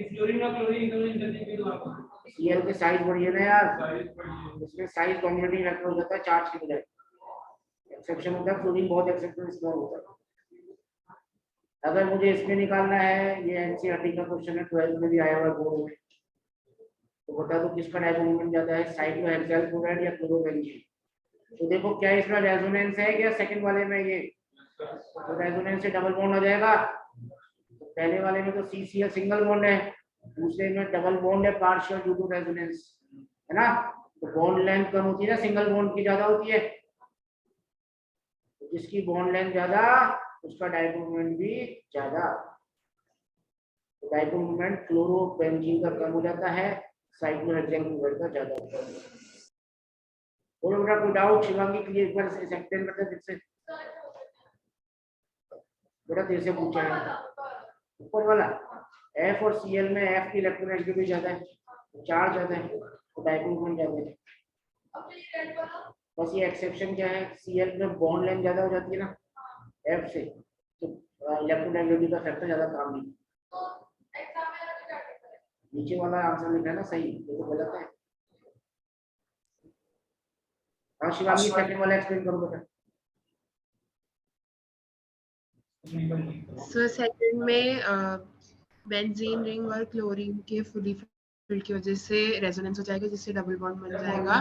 fluorine और क्लोरीन दोनों इंटरचेंज हो आपको Cl के साइज बढ़िए ना यार साइज बढ़िया इसमें साइज कॉम्बिनेटिंग फैक्टर हो जाता है चार्ज की बजाय एक्सेप्शन होता है फ्लोरीन बहुत एक्सेप्शन स्मॉल होता है अगर मुझे इसमें निकालना है ये एनसीईआरटी का क्वेश्चन है 12th में भी आया हुआ बोर्ड में तो बता दो किसका डाइपोल मोमेंट ज्यादा है साइक्लोहेक्साइल क्लोराइड या क्लोरोबेंजीन तो देखो क्या इसमें रेजोनेंस है क्या सेकंड वाले में ये तो रेजोनेंस से डबल बॉन्ड आ जाएगा तो पहले वाले में तो CCl सिंगल बॉन्ड है दूसरे में डबल बॉन्ड है पार्शियल ड्यू टू रेजोनेंस है ना तो बॉन्ड लेंथ कम होती है ना सिंगल बॉन्ड की ज्यादा होती है तो जिसकी बॉन्ड लेंथ ज्यादा उसका डाइपोल मोमेंट भी ज्यादा तो डाइपोल मोमेंट क्लोरोबेंजीन का कम हो जाता है साइक्लोहेक्साइल क्लोराइड का ज्यादा होता है बोलो बेटा कोई डाउट शिवांगी क्लियर एक बार से एक्सप्लेन करते हैं फिर से बेटा तेरे से पूछा है ऊपर वाला F और Cl में F की इलेक्ट्रोनेगेटिविटी ज्यादा है चार्ज ज्यादा है तो डाइपोल मोमेंट ज्यादा है बस ये एक्सेप्शन क्या है Cl में बॉन्ड लेंथ ज्यादा हो जाती है ना F से तो इलेक्ट्रोनेगेटिविटी का फैक्टर ज्यादा काम नहीं नीचे वाला आंसर लिखा है ना सही, ये तो गलत है। हाँ शिवांगी, सेकंड वाला एक्सप्लेन करो बेटा। सो सेकंड में बेंजीन रिंग और क्लोरीन के फुली फिल्ड की वजह से रेजोनेंस हो जाएगा, जिससे डबल बॉन्ड बन जाएगा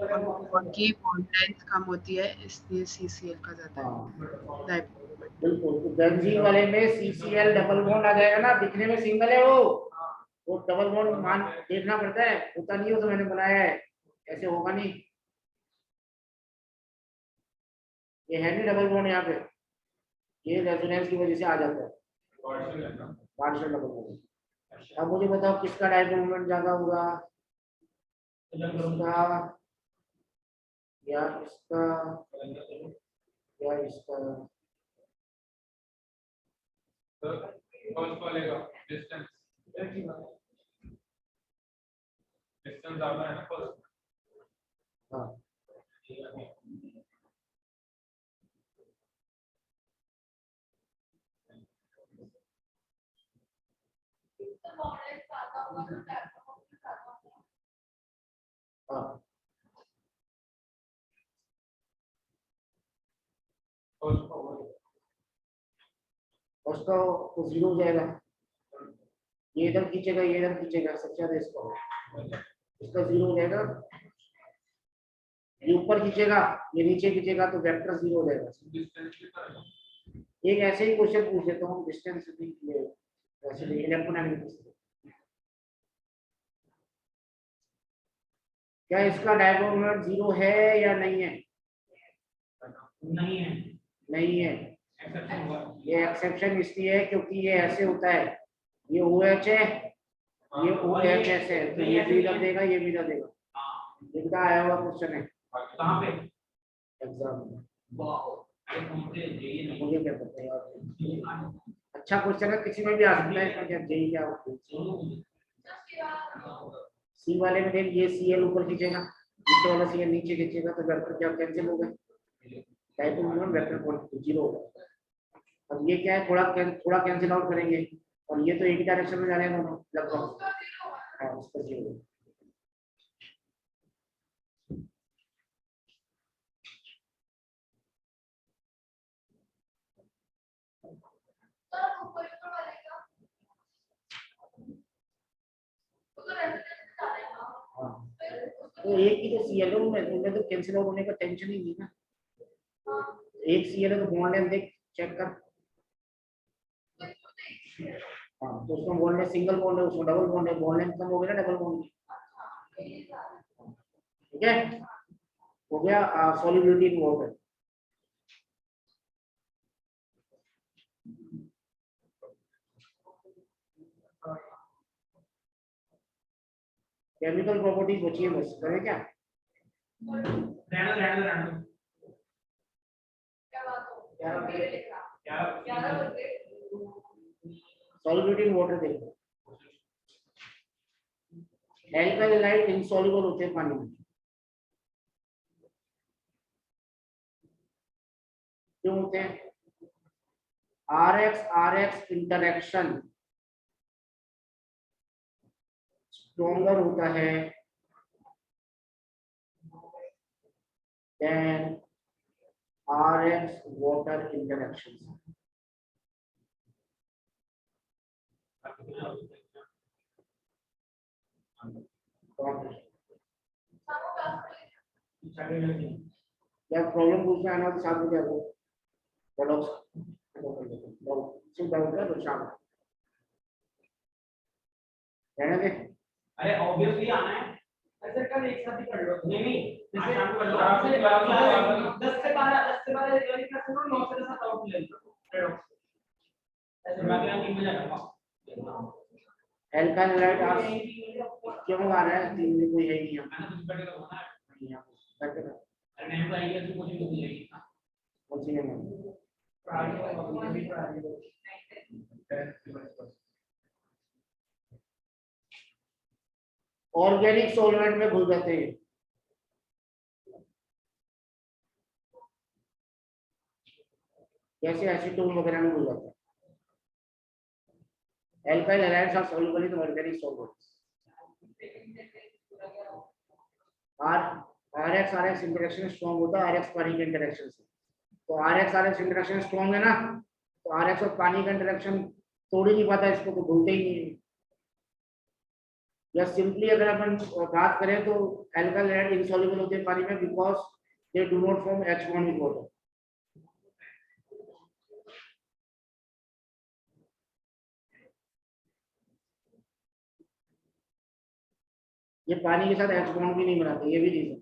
और बॉन्ड की बॉन्ड लेंथ कम होती है, इसलिए CCl का जाता है हाँ डाइपोल। बिल्कुल, तो बेंजीन वाले में CCl डबल बॉन्ड आ जाएगा ना, दिखने में सिंगल है वो डबल बॉन्ड मान देखना पड़ता है, होता नहीं हो तो मैंने बनाया है, ऐसे होगा नहीं। ये है नहीं डबल बॉन्ड यहाँ पे, ये रेजोनेंस की वजह से आ जाता है पार्शियल डबल बॉन्ड। अब मुझे बताओ किसका डायपोल मोमेंट ज्यादा होगा, इसका या इसका या इसका? फर्स्ट वाले का डिस्टेंस ज्यादा है ना फर्स्ट। हाँ हाँ उसका तो जीरो हो जाएगा, ये इधर खींचेगा ये इधर खींचेगा, सबसे ज्यादा इसका जीरो हो जाएगा, ये ऊपर खींचेगा ये नीचे खींचेगा तो वेक्टर जीरो हो जाएगा। एक ऐसे ही क्वेश्चन पूछ लेता हूँ डिस्टेंस भी ये वैसे नहीं, इलेक्ट्रोमैग्नेटिक्स। क्या इसका डायपोल मोमेंट जीरो है या नहीं है? नहीं है, नहीं है, एक्सेप्शन हुआ। ये एक्सेप्शन इसलिए है क्योंकि ये ऐसे होता है, ये OH है ये OH ऐसे है, तो ये भी इधर देगा ये भी इधर देगा। इनका आया हुआ क्वेश्चन है कहाँ पे? एग्जाम में, मुझे मुझे क्या पता है यार। अच्छा क्वेश्चन है, किसी में भी आ सकता है, इसका क्या जेई क्या सी वाले में देख, ये Cl ऊपर खींचेगा नीचे वाला Cl नीचे खींचेगा तो वेक्टर क्या कैंसिल हो गए, dipole moment vector quantity zero होगा। अब ये क्या है, थोड़ा कैंसिल आउट करेंगे और ये तो एक ही डायरेक्शन में जा रहे हैं दोनों लगभग। हाँ इसका जीरो। हाँ तो एक ही तो Cl में उनमें तो कैंसिल आउट होने का टेंशन ही नहीं ना, एक Cl है तो बॉन्ड लेंथ देख चेक कर। हाँ तो उसमें बॉन्ड है सिंगल बॉन्ड है, उसमें डबल बॉन्ड है, बॉन्ड लेंथ कम हो गया ना डबल बॉन्ड की। ठीक है हो गया solubility in water. Chemical properties बची है बस, करें क्या? रहना सॉल्युबिलिटी इन वाटर देखो, एल्काइल हैलाइड इनसॉल्युबल होते हैं पानी में, क्यों होते हैं? RX इंटरेक्शन स्ट्रॉन्गर होता है देन RX वाटर इंटरेक्शन। क्या प्रॉब्लम पूछना है ना तो साथ में क्या हो चिंता होता है तो शाम रहने दे। अरे ऑब्वियसली आना है। ऐसे कल एक साथ ही कर लो। नहीं जैसे शाम को कर लो। 10 से 12 वाली क्लास में 9 से 10 आउट ले लो। ऐसे मैं क्या 3 बजे आऊंगा। एल्काइल हैलाइड आप क्यों आ रहा है? 3 दिन कोई है नहीं मैंने कुछ बैठे का होना है। यहाँ बैठ के अरे नहीं तो आएगी तो कोचिंग तो मिलेगी ना। कोचिंग में ऑर्गेनिक सॉल्वेंट में घुल जाते हैं, जैसे एसीटोन वगैरह में घुल जाता है। Alkyl halides are soluble in organic solvents. RX RX interaction strong होता है RX पानी के इंटरेक्शन से। तो RX RX इंटरेक्शन स्ट्रॉन्ग है ना, तो RX और पानी का इंटरेक्शन तोड़ ही नहीं पाता, इसको तो भूलते ही नहीं है। या सिंपली अगर अपन बात करें तो एल्काइल हाइड्राइड इनसॉल्युबल होते हैं पानी में because they do not form H bond with water. ये पानी के साथ H बॉन्ड भी नहीं बनाते, ये भी रीजन,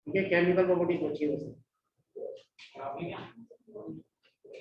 ठीक है, केमिकल प्रॉपर्टीज अच्छी है वैसे।